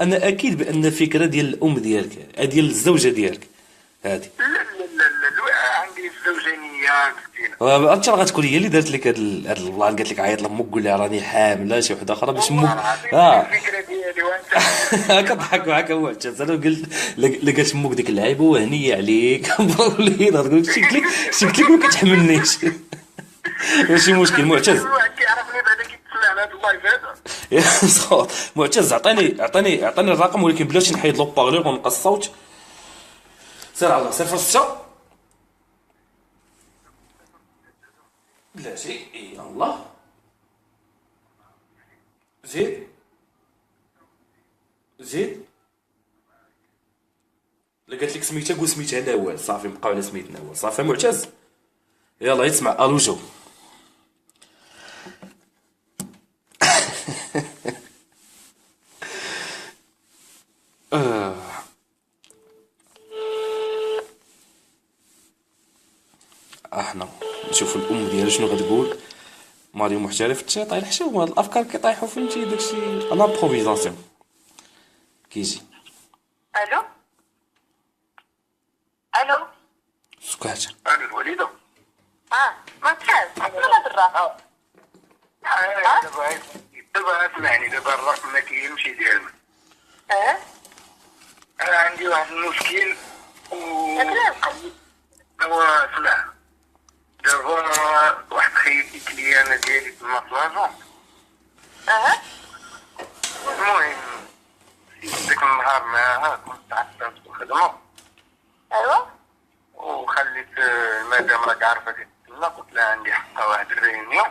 انا اكيد بان الفكره ديال الام ديالك ديال الزوجه ديالك هذه. لا عندي الزوجانيه مسكينه. انت راه غتكون هي اللي دارت لك هاد الله قالت لك عيط لامك قول لها راني حامله شي وحده اخرى باش امك. الفكره ديالي وانت كضحك معاك معتز. انا قلت لقات امك ديك اللعيبه وهنيه عليك وليد تقول شفت لك ما كتحملنيش. ماشي مشكل معتز. واحد كيعرفني بعدا كيتسمع على هاد اللايف هذا. يا صوت معتز عطيني الرقم ولكن بلاش نحيد لو بارلور ونبقى الصوت. سير على الله سير فرصة بلاتي. اي الله زيد لقيت لك سميتها قول سميتها نوال صافي نبقاو على سميت نوال صافي معتز. يلا يسمع الو جو. احنا نشوفوا الام ديالها شنو غتقول. ماريو محترف تيطيح شوف هاد الافكار كيطيحوا فهمتي داكشي لابروفيزاسيون كيجي. الو الو سكات. انا الوليده. ما تحس من هاد الرقم. دابا اسمعني دابا الرقم ما كيمشي ديالنا. انا عندي واحد المشكل هو اسمع دابا واحد خيتي كليانه ديالي تما في لاجون. المهم ديك النهار معاها كنت تعطلت في الخدمه. ايوا وخليت المدام راك عارفه كتسنى قلت لها عندي حقا واحد الريونيون.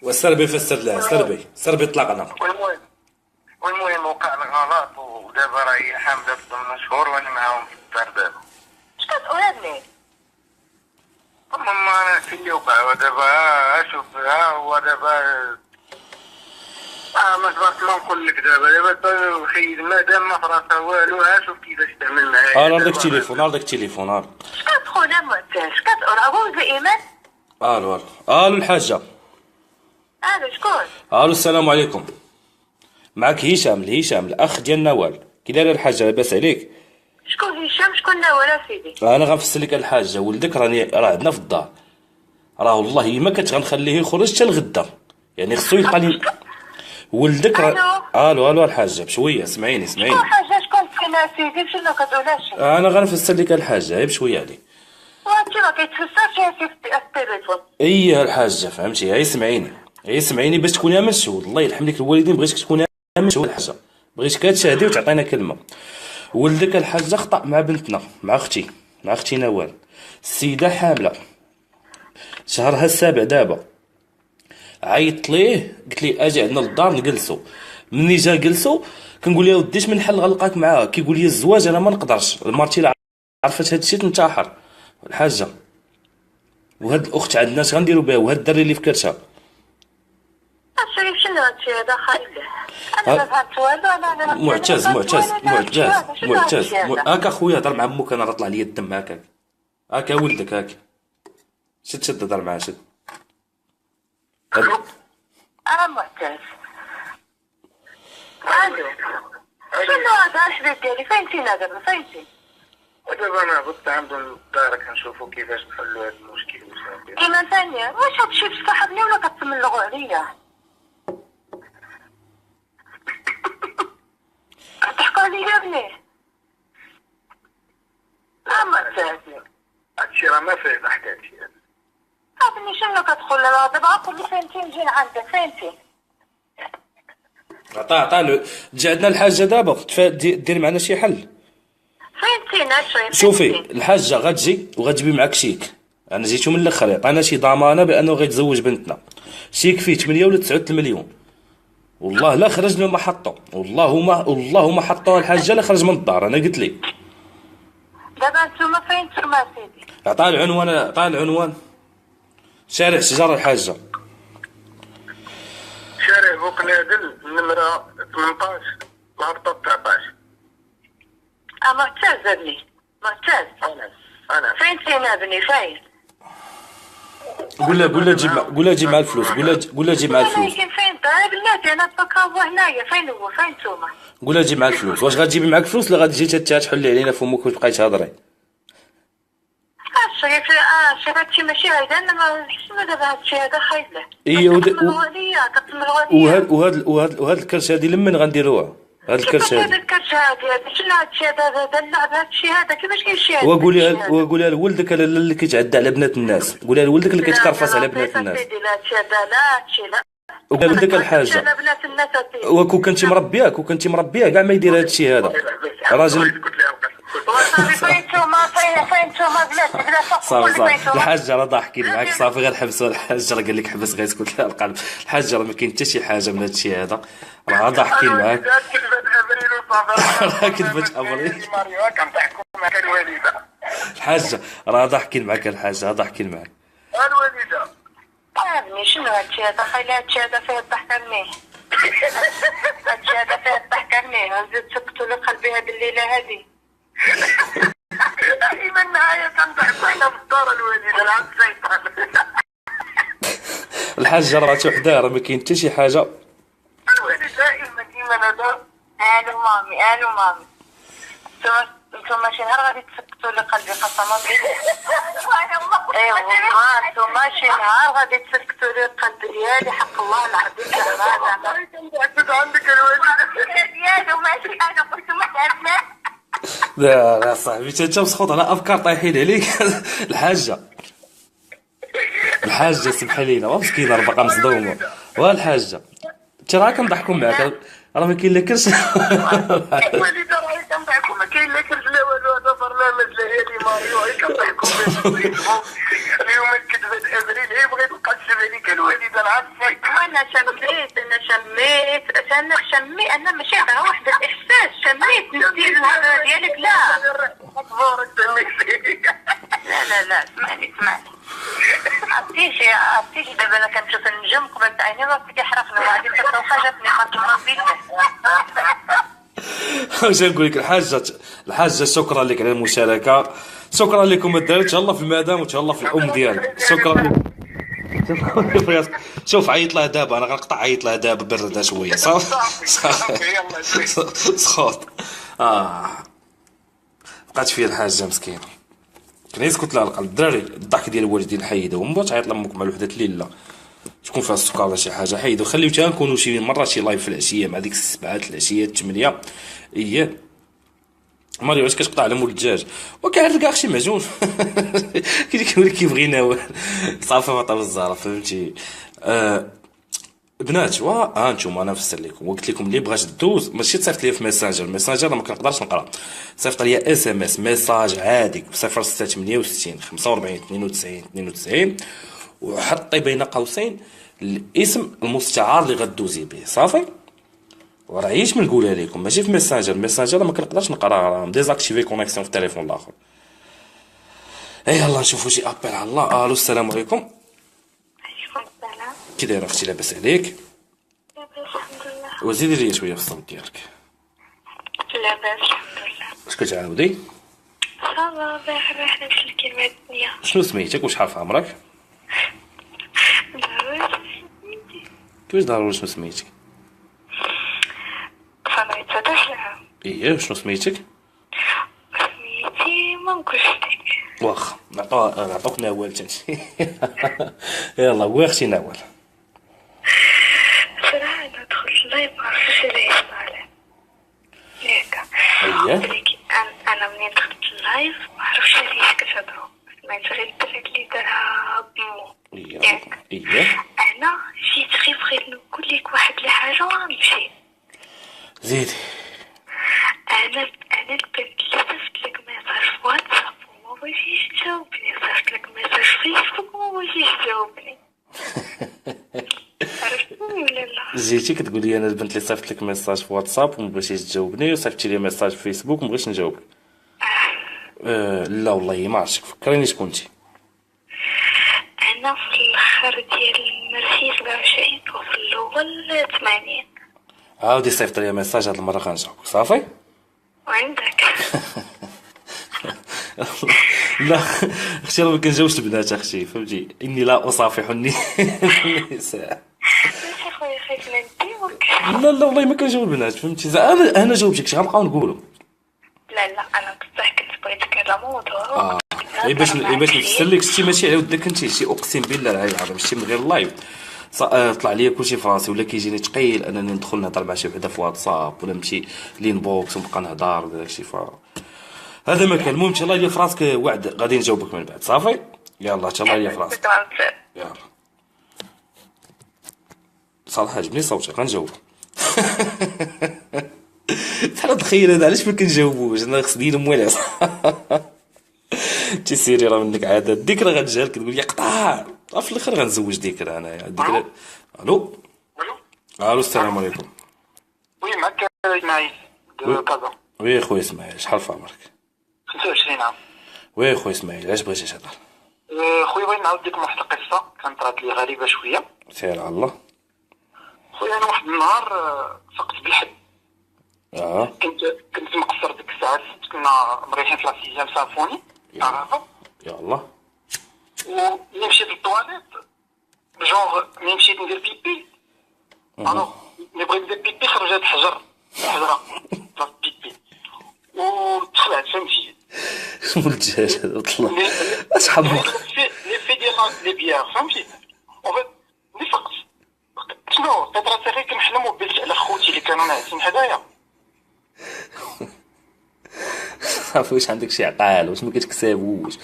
والسربي فسر لها سربي طلقنا. والمهم وقع الغلط ودابا راهي حامله في 8 شهور وانا معاهم في الدار دابا. اش كتقول هادني؟ ماما في اللي وقع ودابا شوف هو دابا ما تبارك الله نقول لك دابا الخيد مادام ما فراسها والو شوف كيفاش تعمل معايا. عندك تليفون اش كتقول يا معتز؟ اش كتقول ابوز ايمان؟ الو الحاجه. الو شكون؟ الو السلام عليكم. معك هشام الاخ ديال نوال. كي دايره الحاجه لاباس عليك؟ شكون هشام شكون نوال اسيدي؟ انا غنفسر لك الحاجه. ولدك راه عندنا في الدار راه والله ما غنخليه يخرج حتى الغدا يعني خصو يلقى لي ولدك الو الحاجه بشويه سمعيني شكون حاجه شكون فين اسيدي شنو كتقولهاش؟ انا غنفسر لك الحاجه غير بشويه عليك. وانت ما كيتفسرش يا التليفون. اي الحاجه فهمتي غير سمعيني باش تكوني مشهود. الله يرحم لك الوالدين بغيتك تكوني مشهود الحاجه بغيتك تشهدي وتعطينا كلمه. ولدك الحاجه خطا مع بنتنا مع اختي نوال. السيده حامله شهرها السابع دابا. عيطت ليه قلت لي اجي عندنا للدار نجلسوا. مني جا جلسوا كنقول له ودي اش من حل غنلقاك معاه. كيقول لي الزواج انا ما نقدرش. مرتي عرفت هاد الشيء تنتحر الحاجه. وهاد الاخت عندنا اش غنديروا بها وهاد الدري اللي فكرتها. شنو هادشي هذا خايب. انا ما فهمت والو. انا معتز هاكا خويا هضر مع امك. انا راه طلع لي الدم هاكا ولدك هاكا شد هضر معاه شد. انا معتز. الو شنو هذا الحديث ديالي فهمتينا دابا فهمتي؟ ودابا انا غدت عندهم الدار كنشوفوا كيفاش نحلوا هذا المشكل وصافي. ايمان ثانيه واش هادشي تصاحبني ولا كتملغوا عليا؟ كتحكوا عليا يا بني؟ معتز هادشي راه ما فيه حتى شي. بني شنو كتقول انا دابا غنقول لك فهمتي نجي عندك فهمتي؟ عطا تجي عندنا الحاجه دابا دير معنا شي حل. فهمتينا شويه. شوفي الحاجه غتجي وغتجيبي معاك شيك. انا جيتو من الاخر عطانا شي ضمانه بانه غيتزوج بنتنا. شيك فيه 8 ولا 9 المليون. والله لا خرج لهم ما حطوا. والله ما حطوا الحاجه لا خرج من الدار. انا قلت لي دابا نتوما فين نتوما سيدي؟ عطا العنوان شارع شجر الحاجه. شارع بوقنادل نمره 18 لهبطه 19. معتز ابني معتز. انا فين بني فين؟ قول له جيب مع الفلوس، قول له جيب مع الفلوس. ولكن فين بلاتي انا تبقى هو هنايا، فين هو فين نتوما؟ قول له جيب مع الفلوس. واش غتجيبي معاك فلوس ولا غتجي تحلي علينا فمك وتبقاي تهضري؟ هادشي ماشي هيدا، انما شنو دابا هادشي هذا خايله. ايوا وهاد وهاد الكرش هادي لمن غنديروها؟ هاد الكرش هذا هادي الكرش هادي شنو هادشي هذا اللعب هادشي هذا كيفاش كيمشي هذا؟ وقولها لولدك اللي كيتعدى على بنات الناس، قولها لولدك اللي كيتكرفس على بنات الناس. لا هادشي لا وقال لك الحاجه بنات الناس وكون كنتي مربيه كاع ما يدير هادشي هذا راجل. فين نتوما بلاتي صافي الحاج راه ضاحكين معاك، صافي غير حبسوا الحاج، راه قال لك حبس غير اسكت. لا القلب الحاج راه ما كاين حتى شي حاجه من هادشي هذا، راه ضاحكين معاك. راه كذبت ابريل الحاجه، راه ضاحكين معاك الحاج، راه ضاحكين معاك. الوالده عمي شنو هادشي هذا؟ خلي هادشي هذا فيه الضحك الميه. هادشي هذا فيه الضحك الميه، زيد سكتوا لي قلبي هاد الليله هادي. دائما معايا كنضحك واحنا في الدار الوالده العب الشيطان. الحاجه راه وحده، راه ما كاين حتى شي حاجه. الوالد دائما هذا. الو مامي انتم ماشي نهار غادي تسكتوا لي قلبي قسما بالله. ايوا انتم ماشي نهار غادي تسكتوا لي قلبي ديالي حق الله العظيم. زعما عندك الوالده ديالو ماشي انا قلت ما عرفناش. لا صاحبي انت مسخوط على افكار طايحين عليك. الحاجه سمح لينا مسكينه راه باقا مصدومه. والحاجه انت راه كنضحكوا معاك، راه ما كاين لا كرش. الوالده راه كنضحكوا ما كاين لا كرش لا والو. هذا برنامج ليالي ماريو كنضحكوا فيه. اليوم كتبت ابريل هي بغيت نقسم عليك الوالده العب الشيطان. انا شميت انا ماشي غير واحد الاحساس، شميت ندير الهضره ديالك. لا بارك تميك. لا اسمعني عرفتيش دابا انا كنشوف النجم قبل عيني راسي كيحرقني وغادي تتوقع جاتني خاطر بالله. واش نقول لك الحاجه شكرا لك على المشاركه، شكرا لكم الدراري، تهلا في المدام وتهلا في الام ديالك. شكرا لك. شوف عيط لها دابا، انا غنقطع عيط لها دابا بردها شويه. صافي سخوط. بقات فيا الحاجه مسكينه، كان يسكت لها القلب. الدراري الضحك ديال الوالدين حيدوه، ومن بعد تعيط لامك مع وحده الليل لا تكون فيها السكر ولا شي حاجه، حيدو خليو حتى نكونوا شي مره شي لايف في العشيه مع ديك السبعات العشيه 8 اياه. ماريو واش كتقطع على مول الدجاج وكيعرف كاع شي معجون. كيقول لك كيبغي يناول صافي فاطمه بالزهره فهمتي. بنات انتم انا نفسر لكم وقلت لكم اللي بغات دوز ماشي تصيفط لي في ميسنجر ما كنقدرش نقرا، صيفط لي اس ام اس ميساج عادي 0668 45 92 92 وحطي بين قوسين الاسم المستعار اللي غدوزي به صافي. وراه عيش من نقولها لكم ماشي في ميسنجر ما كنقدرش نقرا، ديزاكتيفي كونيكسيون في التليفون الاخر. يلا نشوفوا شي ابل على الله. الو السلام عليكم. عليكم السلام. كي دايره اختي لاباس عليك؟ لاباس الحمد لله. وزيدي لي شويه في الصوت ديالك. لاباس الحمد لله. اش كتعاودي؟ صافا باهي نفس الكلمات الدنيا. شنو سميتك واش عارف عمرك؟ ضروري. كيفاش ضروري شنو سميتك؟ سميت دحلة. ايه شنو سميتك؟ سميتي منقشتك. واخا نعطوك ناول تنتي. يلا وي اختي ناول. صراحة أنا دخلت اللايف معرفتش اللي يطالع ياك. اييه ولكن أنا منين دخلت اللايف معرفتش علاش كتهضرو، سمعت غير الدري اللي دارها بمو ياك. اييه أنا جيت غير بغيت نقول لك واحد الحاجة وغنمشي. زيدي. أنا البنت اللي صيفط لك ميساج في واتساب وما بغيتيش تجاوبني، صيفط لك ميساج في فيسبوك وما بغيتيش تجاوبني. عرفتني ولا لا؟ جيتي كتقولي انا البنت اللي صيفط لك ميساج في واتساب وما بغيتيش تجاوبني، وصيفطتي لي ميساج في فيسبوك وما بغيتش نجاوبك. لا والله ما عرفتك، فكريني شكونتي. أنا في الآخر ديال مرتي 27 وفي الأول 80. عاودي صيفط لي ميساج هاد المره غنجاوبك صافي. وعندك لا اختي راه ما كنجاوبش البنات اختي فهمتي، اني لا اصافح النساء. ماشي خويا خايف نديوك. لا لا والله ما كنجاوب البنات فهمتي، انا جاوبتك اش غنبقاو نقولوا. لا انا بصح كنت بغيتك على موضوع. باش نفسر لك شتي ماشي على ودك انت، شي اقسم بالله العلي العظيم شتي من غير اللايف طلع لي كلشي في راسي، ولا كيجيني ثقيل انني ندخل نهضر مع شي وحده في واتساب ولا نمشي لين بوكس ونبقى نهضر وداكشي هذا ما كان. المهم ان شاء الله اللي في راسك وعد غادي نجاوبك من بعد صافي. يلا ان شاء الله اللي في راسك. يلا صالح عجبني صوتك غنجاوب. بحال تخيل هذا علاش ما كنجاوبوش، انا خص ديال موالع. تي سيري راه منك عاده ديك راه غتجهل كتقول لي قطار في الاخر غنزوج ديك انايا ديك. الو الو السلام عليكم. وي معك اسماعيل كازا. وي خويا اسماعيل شحال في عمرك؟ 25 عام. وي خويا اسماعيل علاش بغيتي تهضر؟ خويا بغيت نعاود لك واحد القصه كانت طرات لي غريبه شويه. سير على الله. خويا انا واحد النهار فقت بالحد. كنت مقصر ديك الساعه كنا مريحين في لاسيزيام سامفوني. يلا وملي مشيت للطواليت جونغ ملي مشيت ندير بيبي الوغ ملي بغيت ندير بيبي خرجت حجره بلاص بيبي وتخلعت فهمتي. شنو الدجاج هذا طلع اش حمق لي في ديال لي بيار فهمتي. وفيت ملي فقت شنو بقيت راسي غير كنحلم وبلت على خوتي اللي كانوا ناعسين حدايا. صافي واش عندك شي عقال واش ما كتكسبوش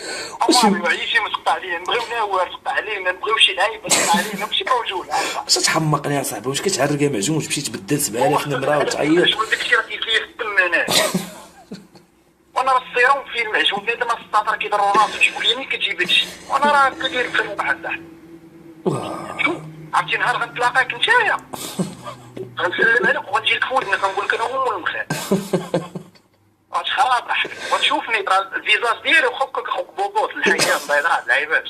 واش عيشي متقطع عليه نبغيو ناوار تقطع عليه نبغيو شي لعيبه تقطع عليه ماشي موجود. واش تحمقني يا صاحبي واش كتعرق يا معجون واش مشيت بدل 7000 نمره وتعيط. شكون داكشي راه كيجي في الدم انا. وانا راه السيروم فيه المعجون دابا ما السطر كيضروا راسو شكون لي كتجيب هادشي وانا راه كدير في واحد عرفتي نهار غنتلاقاك نتايا غنسلم عليك وغنجي لك فولدنا كنقول لك انا هو المخير. واش خراب ضحك وتشوفني راه الفيزاج ديالي وخوك بوبوط الحياه البيضاء العيبات.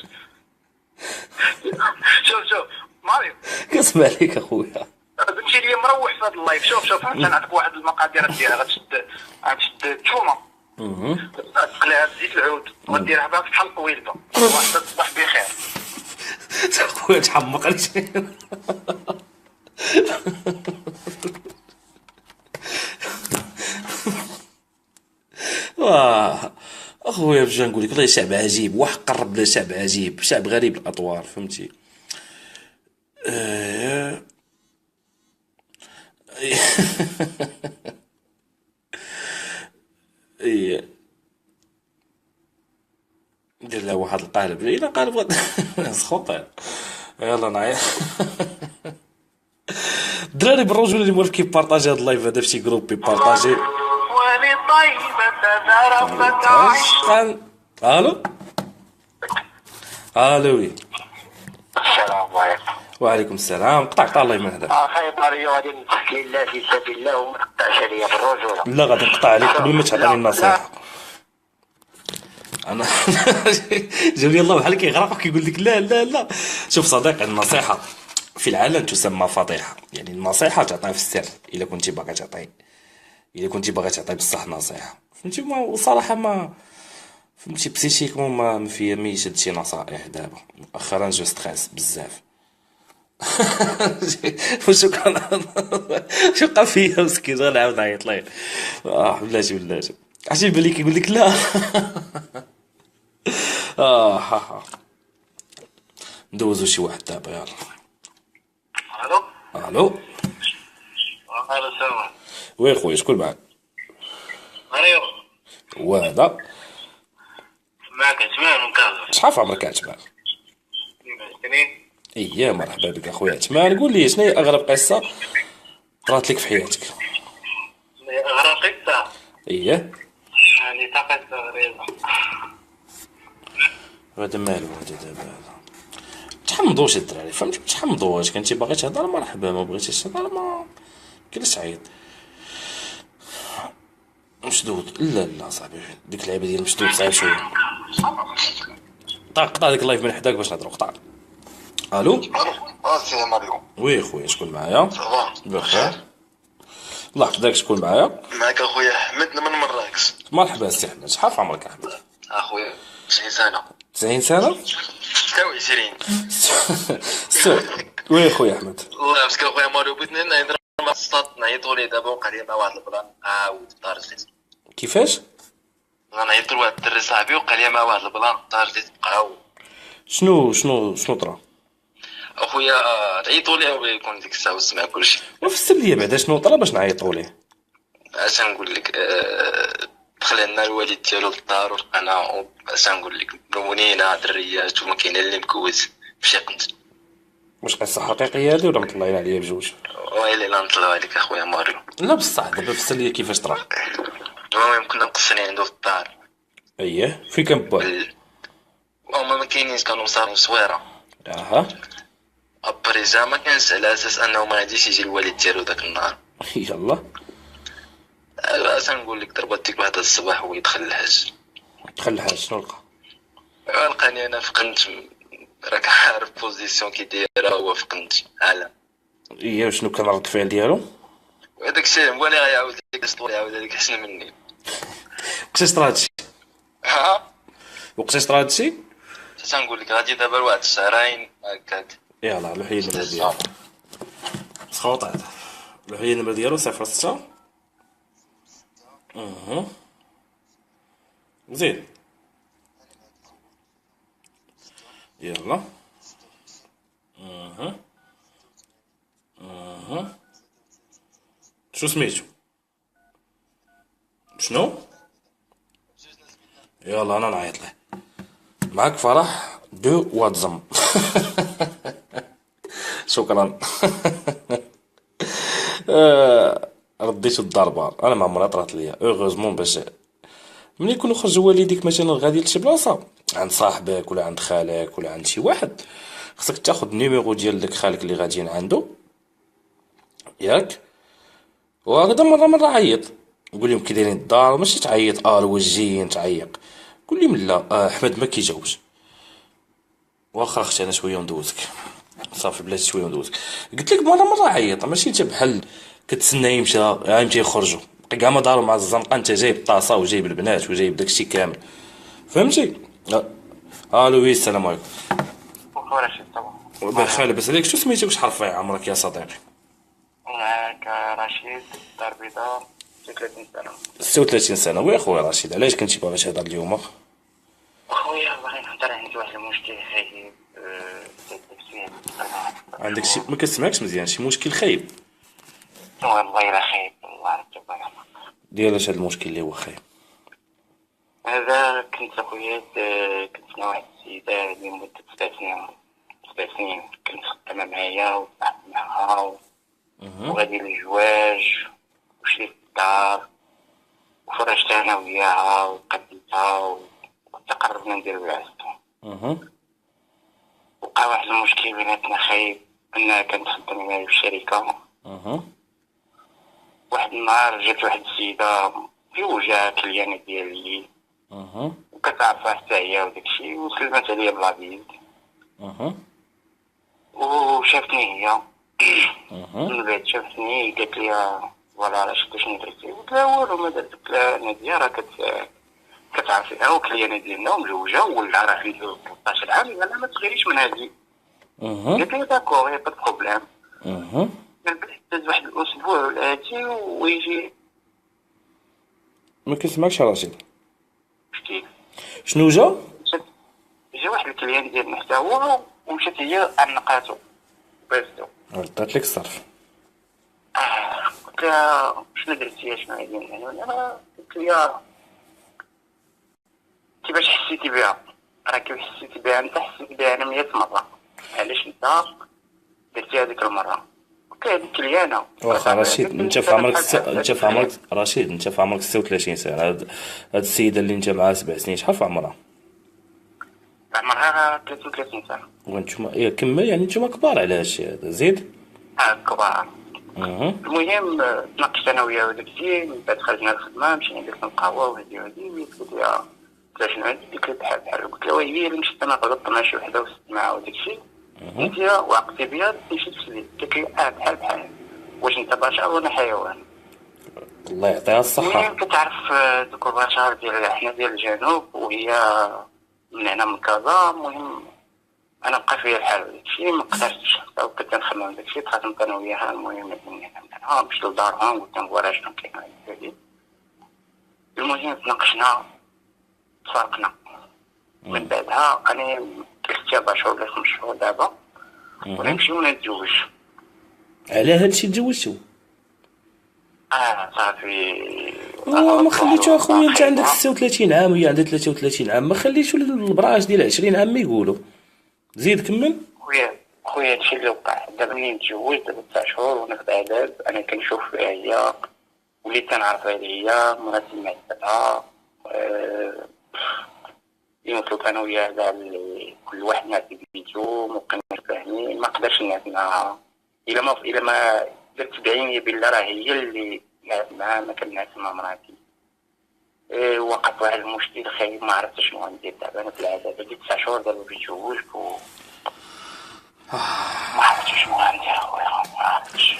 شوف ماريو كنسمع ليك اخويا بنتي لي مروح في هذا اللايف. شوف غنعطيك واحد المقادير ديالها غتشد الثومه تقليها بزيت العود وديرها باك بحال القويلده واحد تصبح بخير. خويا تحمقني. اخويا باش نقول لك والله شعب عجيب واحد قرب له شعب عجيب شعب غريب الاطوار فهمتي. ندير له واحد القالب الا قالب سخوطير. يلا نعيط. الدراري بالرجل اللي موالف كيبارطاجي هاد اللايف هذا في شي جروب يبارطاجي. ولي طيبة ضربت عشقا. الو الو. السلام عليكم. وعليكم السلام. قطع الله من هذا. خاي ماريو غادي نحكي لله في سبيل الله وما تقطعش عليا بالرجوله. لا غادي نقطع عليك قبل ما تعطيني النصيحه. انا جاوني الله بحال كيغرق وكيقول لك لا لا لا. شوف صديقي النصيحه في العلن تسمى فضيحه، يعني النصيحه تعطيها في السر الا كنتي باغي تعطي، الا كنتي باغي تعطي بصح نصيحه فهمتي. وصراحه ما فهمتي بسيشيكمون ما فيا ميش هادشي نصائح دابا مؤخرا جو ستريس بزاف. وشو كان شو بقى فيا مسكين غنعاود نعيط ليه. بلاتي عرفتي بالي كيقول لك لا. ندوزو شي واحد دابا يلا. الو السلام. وي خويا شكون معاك؟ ماريو وهذا معك عثمان من كازا. شحال في عمرك عثمان؟ اييه مرحبا بك اخويا عثمان. قول لي شنو هي اغرب قصه طرات لك في حياتك؟ اغرب قصه اييه يعني قصه غريبه. هذا مالو هذا دابا هذا تحمضوش الدراري فهمتي تحمضوش. كنتي باغي تهضر مرحبا ما بغيتيش تهضر ما كاينش عيط. مشدود لا صاحبي ديك اللعبه ديال مشدود صعيب شويه. قطع ديك اللايف من حداك باش نهضروا قطع. الو سي ماريو. وي خويا شكون معايا؟ بخير الله يحفظك. شكون معايا؟ معك اخويا احمد من مراكش. مرحبا سي احمد. شحال في عمرك احمد؟ اخويا 90 سنة 90 سنة 26. وين خويا احمد؟ والله مسكين خويا ماريو بغيت نهضر مع السطات نعيطوا ليه دابا وقع لي واحد البلان عاود دار جديد. كيفاش؟ غنعيط لواحد الدري صاحبي وقع لي مع واحد البلان دار جديد بقاو. شنو طرا؟ اخويا عيطوا ليه بغا يكون ديك الساعه وسمع كلشي. وفسر لي بعدا شنو طرا باش نعيطوا ليه. اش نقول لك دخل عندنا الوالد ديالو للدار ولقينا اش نقول لك مونينا دريات وما كاين اللي مكوز مشي قنت. واش قصه حقيقيه هذه ولا مطلعين عليا بجوج؟ ويلي لا نطلعوا عليك اخويا ماريو. لا بصح دابا فسر لي كيفاش طرا. المهم كنا مقصرين عنده في الدار. اييه فين كان با؟ هما ما كاينينش كانوا مصارين صويره. اها ابريزا ما كانش على اساس انه ما غاديش يجي الوالد ديالو داك النهار. يلا اش نقول لك ضربت ديك واحد الصباح ويدخل الحاج. دخل الحاج شنو لقى؟ لقاني انا فقنت راك عارف بوزيسيون كي دايره هو فقنت عالم. اييه شنو كان رد الفعل ديالو؟ هذاك الشيء هو اللي غيعاود لك الاسطوري يعاود لك احسن مني. وقتاش طرا هادشي؟ ها وقتاش طرا هادشي؟ اش نقول لك غادي دابا لواحد الشهرين هكاك. يلا لوحي النمره ديالو سخوط هذا لوحي النمره ديالو 06 زيد يلا شو سميتو؟ شنو؟ يلا انا نعيط له. معك فرح دو واتزم. شكرا. رديتو الضربه انا ما عمرها طرات ليا اوغوزمون باش ملي يكون خرج والديك مثلا غادي لشي بلاصه عند صاحبك ولا عند خالك ولا عند شي واحد خصك تاخذ النيميرو ديال داك خالك اللي غاديين عنده ياك وهكذا مره عيط قول لهم كي دايرين الدار ماشي تعيط الوجين تعيق قول لهم لا احمد ما كيجاوبش واخا اختي انا شويه ندوزك صافي بلاتي شويه ندوزك قلت لك مره عيط ماشي انت بحال كتسنى يمشي يخرجوا كاع ما داروا مع الزنقه انت جايب الطاسه وجايب البنات وجايب داكشي كامل فهمتي. الو وي السلام عليكم. رشيد طبعا. بخير لاباس عليك شو سميتك واش حرف عمرك يا صديقي؟ معاك رشيد دار بيضاء 36 سنة. 36 سنه وي اخويا رشيد علاش كنتي باغي تهضر اليوم؟ اخويا باغي نهضر عندي واحد المشكل خايب نفسيا. عندك شي ما كتسمعكش مزيان شي مشكل خايب؟ والله الا خايب الله يرحمك. ديال هاد المشكل اللي هو خايب؟ هذا كنت اخويا كنت مع واحد السيدة لمدة 7 سنين كنت خدامة معايا وطلعت معاها وغادي للزواج وشريت الدار وفرجت انا وياها وقديتها وتقربنا نديرو العزة. وقع واحد المشكل بيناتنا خايب انها كانت خدامة معايا في الشركة. واحد النهار جات واحد السيدة في وجهها كليانة ديالي وكتعرفها حتى هي وداكشي وسلمت عليا بلا بيد وشافتني هي من بعد شافتني قالت لي فوالا راه شفت شنو درتي قلت لها والو ما درت. قلت لها نادية راه كتعرفيها وكليانة ديالنا ومزوجة وولدها راه عنده 13 عام قال ما تغيريش من هادي. قلت لها داكور يا با بروبليم. من بعد داز واحد الاسبوع ولا هادي ويجي ما كنسمعكش رشيد شتي شنو جا واحد الكليان ديالنا حتى هو ومشات هي عنقاتو بازتو عطات لك الصرف. قلت لها شنو درتي شنو هادي يعني انا قلت لها كيفاش حسيتي بها راه كيف حسيتي بها انت حسيت بها انا 100 مرة علاش انت درتي هذيك المرة. قلت لها هذيك كليانة واخا رشيد انت في عمرك رشيد انت في عمرك 36 سنه هاد السيده اللي انت معاها 7 سنين شحال في عمرها؟ عمرها 33 سنة. وانتم كمل يعني انتم كبار على هادشي هذا زيد كبار. المهم تناقشت انا وياه وداكشي من بعد خرجنا للخدمة مشينا درنا القهوة وهادي قلت لها شنو عندي قلت لها بحال قلت لها وهي اللي مشيت انا غلطت مع شي وحده وسط معاها وداكشي قلت لها وعقتي بيا مشيت تسلي قالت لي بحال واش انت بشر وانا حيوان. الله يعطيها الصحه. المهم كتعرف دوك البشر ديال حنا ديال الجنوب وهي من هنا من كازا. المهم انا بقى فيا الحال داكشي ما قدرتش، كنت نخمم داكشي تخاصمت انا وياها. المهم من هنا مشيت لدارهم قلت لهم فوالا شنو كاين هادي. المهم تناقشنا تفارقنا. من بعدها انا كنت 4 شهور ولا 5 شهور دابا ونمشيو ونتزوج. على هادشي تزوجتو؟ صافي. ما خليتو اخويا، انت عندك 36 عام وهي عندها 33 عام، ما خليتو البراج ديال 20 عام ما يقولوا. زيد كمل. خويا هادشي اللي وقع دابا ملي نتزوج دابا 9 شهور وناخد عداد. انا كنشوف فيها هي، وليت كنعرفها هي مراتي معتها. يمثلوا انا وياها كاع كل واحد ناس بيتو مبقيناش فاهمين. ما نقدرش نعرفها الا ما درت بعيني بالله راه هي اللي ما كنعرفش مع مراتي. وقع واحد المشكل خايب ما عرفتش شنو غندير دابا. انا في العاده بديت 9 شهور دابا بيتزوج ما عرفتش شنو غندير اخويا، ما عرفتش.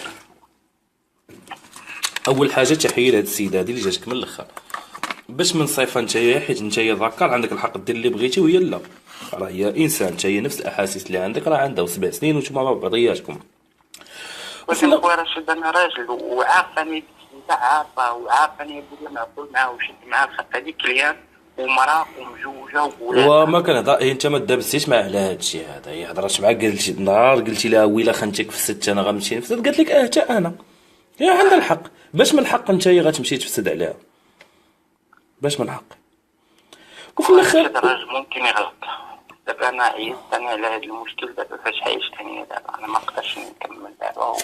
اول حاجه تحيه لهاد السيده هادي اللي جاتك من الاخر باش من صيفه نتايا، حيت نتايا ذكر عندك الحق دير اللي بغيتي وهي لا. راه هي انسان، نتايا نفس الاحاسيس اللي عندك راه عندها 7 سنين وانتم مع بعضياتكم. ولكن خويا رشيد انا راجل وعارفاني عارفه وعارفاني بلي معقول معاه وشد معاه الخط هذيك كليان ومراه ومزوجه وولاد. وما كنهضر انت ما دابستيش معاه على هادشي هذا. هي هضرات معاك قالت نهار قلتي لها ويلا خنتك فسدت انا غنمشي نفسد، قالت لك حتى انا. هي عندها الحق. باش من الحق انت غتمشي تفسد عليها؟ باش من الحق؟ وفي الاخر الراجل ممكن يغلط. دابا انا عييت انا على هذا المشكل دابا فاش عايشت انا دابا انا ما نقدرش نكمل دابا.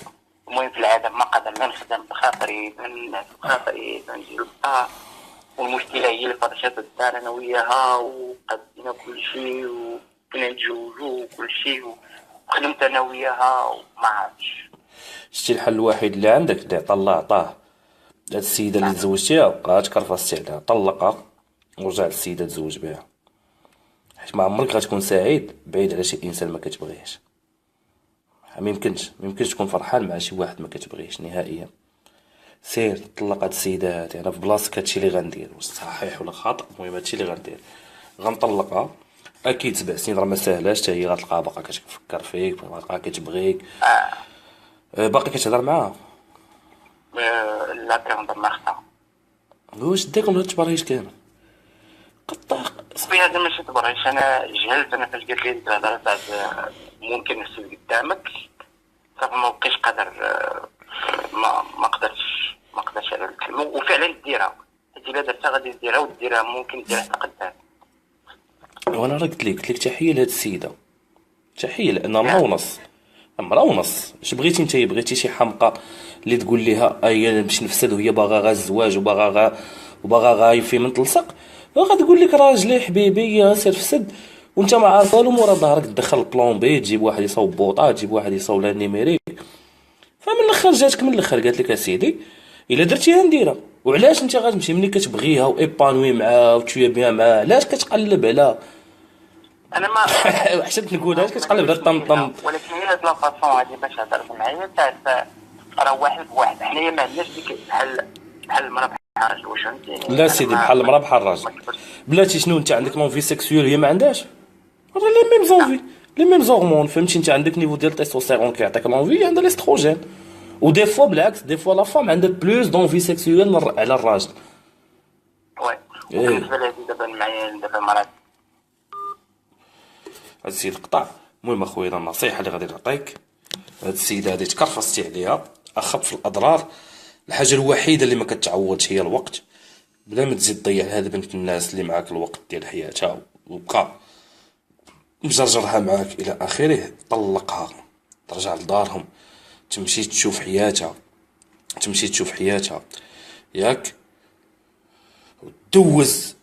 المهم في العاده ما قادر لا نخدم بخاطري لا نعس بخاطري لا نجي للدار. والمشكله هي اللي فرشات الدار انا وياها وقدينا كل شيء وكنا نتزوجوا وكل شيء وخدمت انا وياها وما عرفتش. شتي الحل الوحيد اللي عندك اللي عطا الله عطاه. هاد السيده اللي تزوجتيها بقات كرفاستي عليها، طلقها ورجع للسيده تزوج بها، حيت ما عمرك غتكون سعيد بعيد على شي انسان ما كتبغيهش. ما يمكنش تكون فرحان مع شي واحد ما كتبغيهش نهائيا. سير طلق هاد السيده هادي. انا في بلاصتك هادشي اللي غندير، واش صحيح ولا خاطئ المهم هادشي اللي غندير. غنطلقها. اكيد 7 سنين راه ما ساهلاش، حتى هي غتلقاها باقا كتفكر فيك، باقا كتبغيك. باقي كتهضر معاها؟ لا كنهضر مع اختها. واش داكم هاد التبريج كامل؟ قطاق صافي هذا ماشي تبريش. انا جهلت. انا فاش قالت لي انت هضرت بعد ممكن نفسد قدامك صافي ما بقيتش قادر. ما قدرتش على الكلمه وفعلا ديرها. حيت الا درتها غادي ديرها وديرها ممكن ديرها حتى قدام. وانا راه قلت لك تحيه لهاد السيده، تحيه لانها مرا ونص. اش بغيتي نتايا؟ بغيتي شي حمقى اللي تقول ليها هي باش نفسد وهي باغا غا الزواج وباغا غا في من تلصق، غتقول لك راجلي حبيبي سير فسد وانت ما عارف والو. مورا ظهرك تدخل البلون بي، تجيب واحد يصاوب بوطا، تجيب واحد يصاوب لا نيميريك. فمن الاخر جاتك من الاخر قالت لك اسيدي الا درتيها نديرها. وعلاش انت غتمشي ملي كتبغيها وايبانوي معاها وتشويه بها معاها؟ علاش كتقلب على انا ما حسبت نقول علاش كتقلب على الطمطم؟ ولكن هي هاد لافاسون هادي باش هضرت معايا تاع راه واحد بواحد. حنايا ما عندناش ديك بحال المراه بحال الراجل. واش فهمتيني؟ لا سيدي بحال المراه بحال الراجل. بلاتي شنو انت عندك لونفي سيكسيول هي ما عندهاش؟ راه لي ميم زونفي لي ميم زورمون. فهمتي؟ انت عندك نيفو ديال التستوستيرون كيعطيك لونفي، عندها الاستروجين. ودي فوا بالعكس، دي فوا لا فام عندها بلوس دونفي سيكسيول على الراجل. وي بالنسبه لهادي دابا معايا دابا مرات هاد السيد قطع. المهم اخويا النصيحه اللي غادي نعطيك، هاد السيده هادي تكرفستي عليها اخف الاضرار. الحاجه الوحيده اللي ما كتعوضش هي الوقت. بلا ما تزيد تضيع هاد بنت الناس اللي معاك الوقت ديال حياتها وبقى مجرجرها معاك الى اخره. طلقها، ترجع لدارهم، تمشي تشوف حياتها ياك، دوز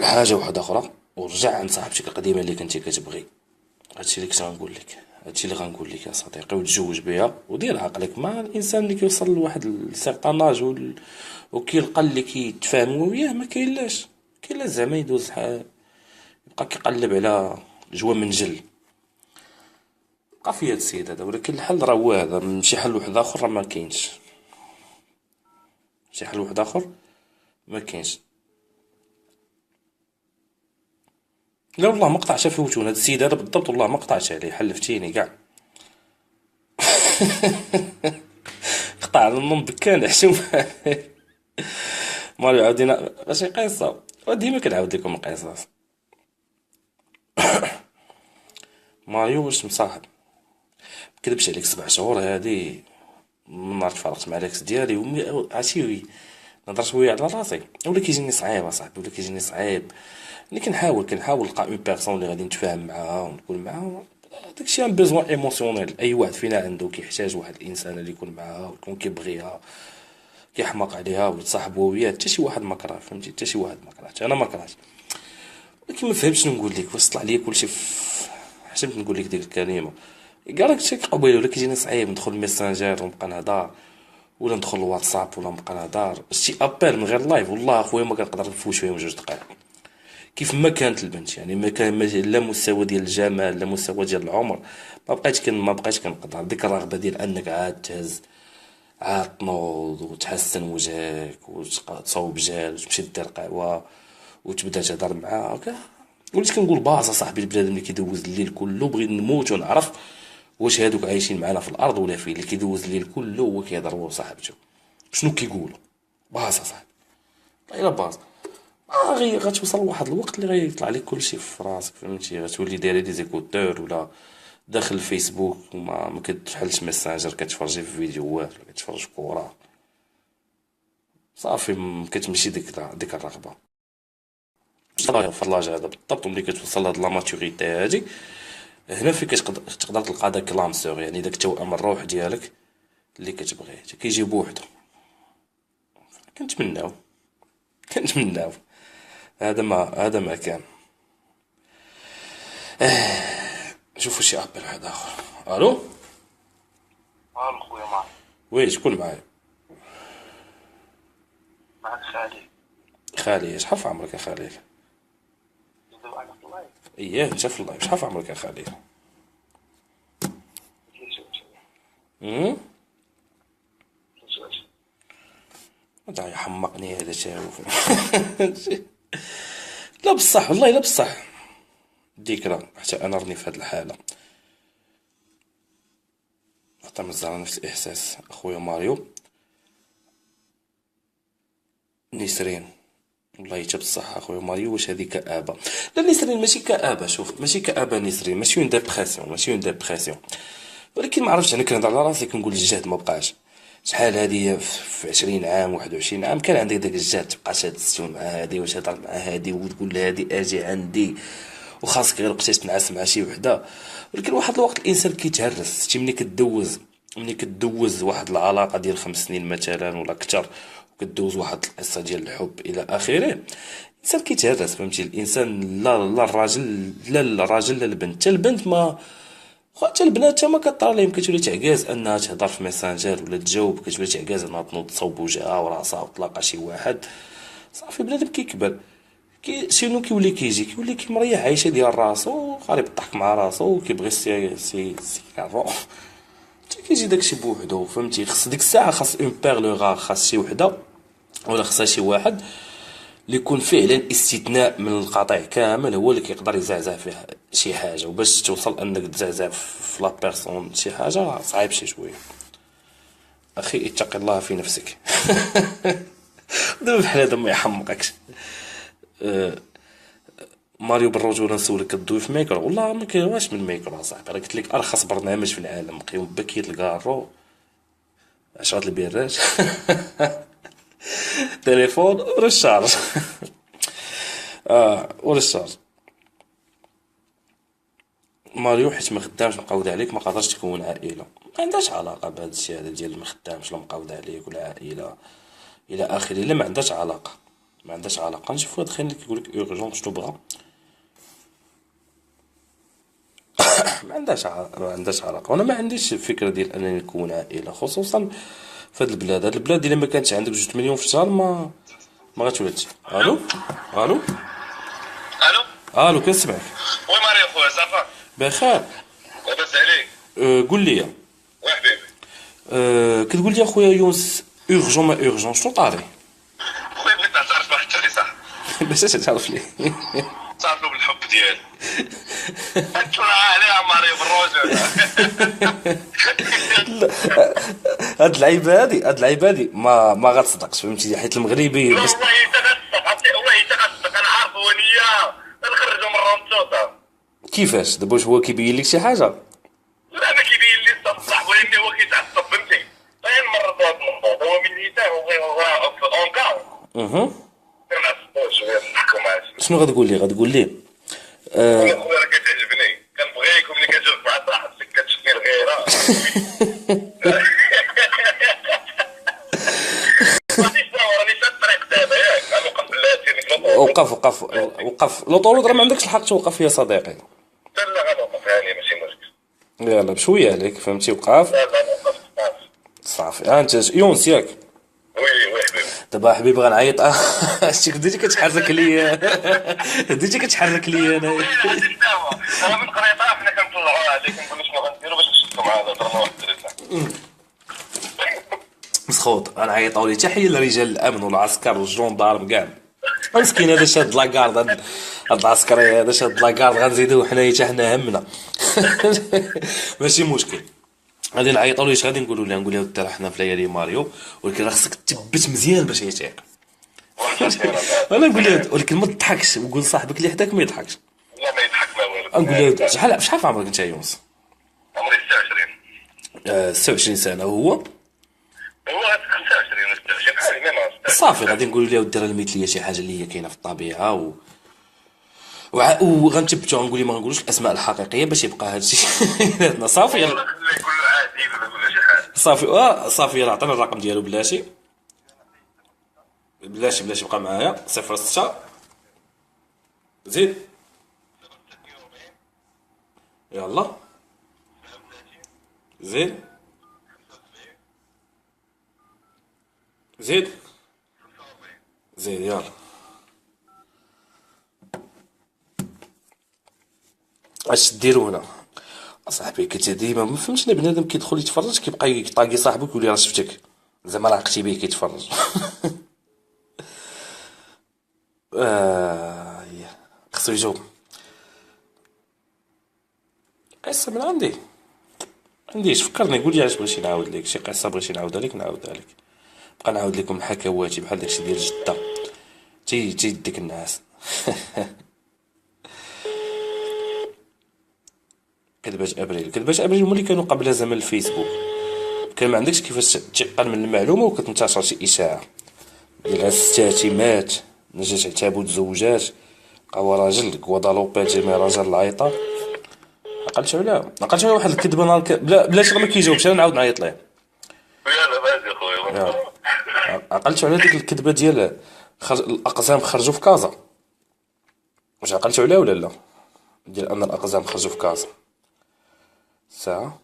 حاجه واحده اخرى ورجع عند صاحبتك القديمه اللي كنتي كتبغي. هادشي اللي كنت غنقول لك، هادشي اللي غنقول لك يا صديقي. وتزوج بها ودير عقلك مع الانسان اللي كيوصل لواحد السيغطاناج وكيلقى اللي كيتفاهموا وياه. ما كاين لاش زعما يدوز يبقى كيقلب على جوا من جل. بقى في هاد السيد هذا. ولكن الحل راه هو هذا، من شي حل واحد اخر راه ما كاينش. شي حل واحد اخر ما كاينش. لا والله ما قطعش فوتون هاد السيد هذا بالضبط، والله ما قطعش عليه، حلفتيني كاع. قطع النوم بكان حشوم. مالو عاودينا ماشي قصة، وديما كنعاود لكم القصص. ماريو واش مصاحب، مكذبش عليك 7 شهور هادي من نهار تفارقت مع الاكس ديالي عرفتي نهضر شويه على راسي، ولا كيجيني صعيب اصاحبي، ولا كيجيني صعيب. ملي كنحاول نلقى اون بيرسون اللي غادي نتفاهم معاها ونكون معاها، داكشي ان بيزوان ايموسيونيل اي واحد فينا عنده، كيحتاج واحد الانسان اللي يكون معاها ويكون كيبغيها، كيحماق عليها ويتصاحبوا وياه. حتى شي واحد ما كره، فهمتي، حتى شي واحد ما كرهت، انا ما كرهت، ولكن ما فهمتش شنو نقول لك، واش طلع لي كلشي حشمت نقول لك ديك الكلمه كاع راك شي قبيله، ولا كيجيني صعيب ندخل الميسنجر ونبقى نهضر، ولا ندخل الواتساب ولا نبقى نهضر شي ابيل من غير لايف. والله اخويا ما كنقدر نفوت فيهم 2 دقائق كيف ما كانت البنت، يعني ما كان لا مستوى ديال الجمال لا مستوى ديال العمر، ما بقيتش كنقدر. ديك الرغبه ديال انك عاد تهز، عاد تنوض وتحسن وجهك وتصوب جال وتمشي دير قهوه وتبدا تهضر معاه، وليت كنقول باص صاحبي البنادم اللي كيدوز الليل كله بغيت نموت ونعرف واش هادوك عايشين معنا في الارض ولا فين، اللي كيدوز الليل كله هو كيهضر هو وصاحبته شنو كيقولوا. باص صاحبي والله الا باص، غير غتوصل لواحد الوقت اللي غيطلع لك كلشي في راسك، فهمتي، غتولي داير دي زيكوتور ولا داخل الفيسبوك وما ما كتحلش ميسنجر، كتفرجي في فيديوهات ولا كتفرج في كورة، صافي ما كتمشي ديك الرغبه. في اللاج هذا بالضبط ملي كتوصل لهاد لا ماتوريتي هادي، هنا فين تقدر تلقى داك لامسور، يعني داك توأم الروح ديالك اللي كتبغيه كيجي بوحدو. كنتمناو هذا ما كان. شوفوا شي ابل واحد اخر. الو خويا معك. وي شكون معايا؟ معك خالي. خالي شحال في عمرك يا خالي؟ اييه انت في اللايف، شحال في عمرك يا خالي؟ هذا يحمقني هذا شاوف. لا بصح والله لا بصح ذكرى، حتى انا راني في هاد الحاله، حتى مازال نفس الاحساس اخويا ماريو. نسرين والله حتى بصح اخويا ماريو، واش هذه كآبه؟ لا نسرين ماشي كآبه، شوف ماشي كآبه نسرين، ماشي اون ديبرسيون، ولكن ما عرفتش، انا كنهضر على راسي كنقول الجهد ما بقاش. شحال هادي في 20 عام 21 عام كان عندك داك الجهد، تبقى شاد السيون مع هادي وتهضر مع هادي وتقول لهادي اجي عندي، وخاصك غير بقيتي تنعس مع شي وحده. ولكن واحد الوقت الانسان كيتهرس، شتي ملي كدوز واحد العلاقه ديال 5 سنين مثلا ولا اكثر، وكدوز واحد القصه ديال الحب الى اخره، الانسان كيتهرس، فهمتي. الانسان لا الراجل لا البنت، حتى البنت ما، حتى البنات ما كطرى لهم، كتولي تعكاز انها تهضر في ميسنجر ولا تجاوب، كتولي تعكاز انها تنوض تصوب وجهها وراسها وتلاقى شي واحد، صافي بنادم كيكبر، شنو كيولي كيمريح عايشه ديال راسو، قارب الضحك مع راسو، كيبغي سي كافون، حتى كيجي داكشي بوحدو، فهمتي. خص ديك الساعه خاص اون بيرلوغا، خاص شي وحده ولا خاصها شي واحد اللي يكون فعلا استثناء من القطيع كامل، هو اللي كيقدر يزعزع فيه شي حاجه. وباش توصل انك تزعزع في لا بيرسون شي حاجه صعيب شي شويه. اخي اتق الله في نفسك. دابا بحال هذا ما يحمقكش. ماريو بالرجوله نسولك كدوي في ميكرو؟ والله ما كاينواش من ميكرو صاحبي، راه قلت لك ارخص برنامج في العالم، قيم بكيت الكارو 10 البيراج. تليفون ورشارج. ورشارج. ماريو حيت ما خدامش مقود عليك ما قادرش تكون عائله، ما عندهاش علاقه بهذا الشيء هذا ديال ما خدامش لا مقود عليك ولا عائله الى اخره. لا ما عندهاش علاقه. نشوف هاد الخير كيقول لك اورجون شنو بغا. ما عندهاش علاقه، وانا ما عنديش الفكره ديال انني نكون عائله، خصوصا في هاد البلاد الا ما كانش عندك 2 مليون في الشهر ما غتولدش. الو كنسمعك. وي ماريو خويا صافا بخير. لاباس عليك؟ قول لي وي حبيبي. كتقول لي اخويا يونس اورجون ما اورجون شنو طاري؟ خويا بغيت نعترف بواحد التالي صح. باش تعرف لي. تعرف له بالحب ديالي. اطلع عليها ماريو بالرجل. هاد اللعيبه هادي ما غتصدقش فهمتي، حيت المغربي والله باش تغصب عرفتي، والله تغصب، انا عارف هو نيه نخرجوا من الرونتوطه. كيفاش دابا واش هو كيبين لك شي حاجه؟ لا ما كيبين لي الصح، ولكن هو كيتعصب فهمتي. غير مرة هاد النقطة هو من نيته هو في اونكا كنعصبو شويه نحكوا معاه. شنو غتقول لي خويا راه كتعجبني، كنبغيك وملي كتجلس مع صاحبك كتشدني الغيره. غادي راني في الطريق دابا ياك غنوقف بلاتي. وقف لوطولود راه ما عندكش الحق توقف يا صديقي. لا غنوقف هاني ماشي مشكل. يلا بشويه عليك فهمتي، وقف لا غنوقف صافي. انت يونس ياك وي حبيبي. دابا حبيبي غنعيط. شتي بديتي كتحرك ليا. بديتي كتحرك ليا انا. غادي نداوى انا من قريطه حنا كنطلعوها عليك نقول شنو غنديروا باش نشدوا مع هذا درنا واحد الدريسه. مسخوط غنعيطوا لي تحيه لرجال الامن والعسكر والجندارم كاع. مسكين هذا شاد لاكارد، هاد العسكري هذا شاد لاكارد غنزيدوه حنايا حتى حنا همنا. ماشي مشكل. غادي نعيطوا ليه، اش غادي نقولوا له؟ نقول له ترى حنا في ليالي ماريو، ولكن راه خصك تثبت مزيان باش يتيق. انا نقول له ولكن ما تضحكش، وقول صاحبك اللي حداك ما يضحكش. لا ما يضحك ما والو. نقول له شحال في عمرك انت يا يونس؟ عمري 26. 26 سنه هو. هو 25 26 بحالي ما صافي غادي نقول له دير المثليه شي حاجه اللي هي كاينه في الطبيعه وغنثبتو. غنقول لي ما غنقولوش الاسماء الحقيقيه باش يبقى هادشي بيناتنا. صافي يلا يقول له عادي ولا يقول له شي حاجه. صافي صافي يلا عطينا الرقم ديالو بلاشي بقى معايا. 06 زيد يلا زيد يلا. اش ديروا هنا اصاحبي؟ كنت ديما ما فهمتش، انا بنادم كيدخل يتفرج كيبقى يطاقي صاحبو كيقول لي راه شفتك، زعما لاقتي بيه كيتفرج. خصو يجاوب. قصه من عندي فكرني، قول لي علاش بغيتي نعاود لك شي قصه بغيتي نعاودها لك نعاودها لك. بقى نعاود لكم الحكواتي بحال داكشي ديال جده تيديك الناس. كذبات ابريل هما اللي كانوا قبل زمن الفيسبوك. كان ما عندكش كيفاش تيقن من المعلومه وكتنتشر شي اشاعه ديال الستاتي مات، نجات عتابو تزوجات، هو راجل كوادالوبي جيمي راجل العيطه. عقلت على واحد الكذبه نهار بلاش ما كيجاوبش انا نعاود نعيط ليه. يلا بادي خويا. عقلت على ديك الكذبه ديال الاقزام خرجوا في كازا. واش عقلت عليها ولا لا؟ ديال ان الاقزام خرجوا في كازا ساعه.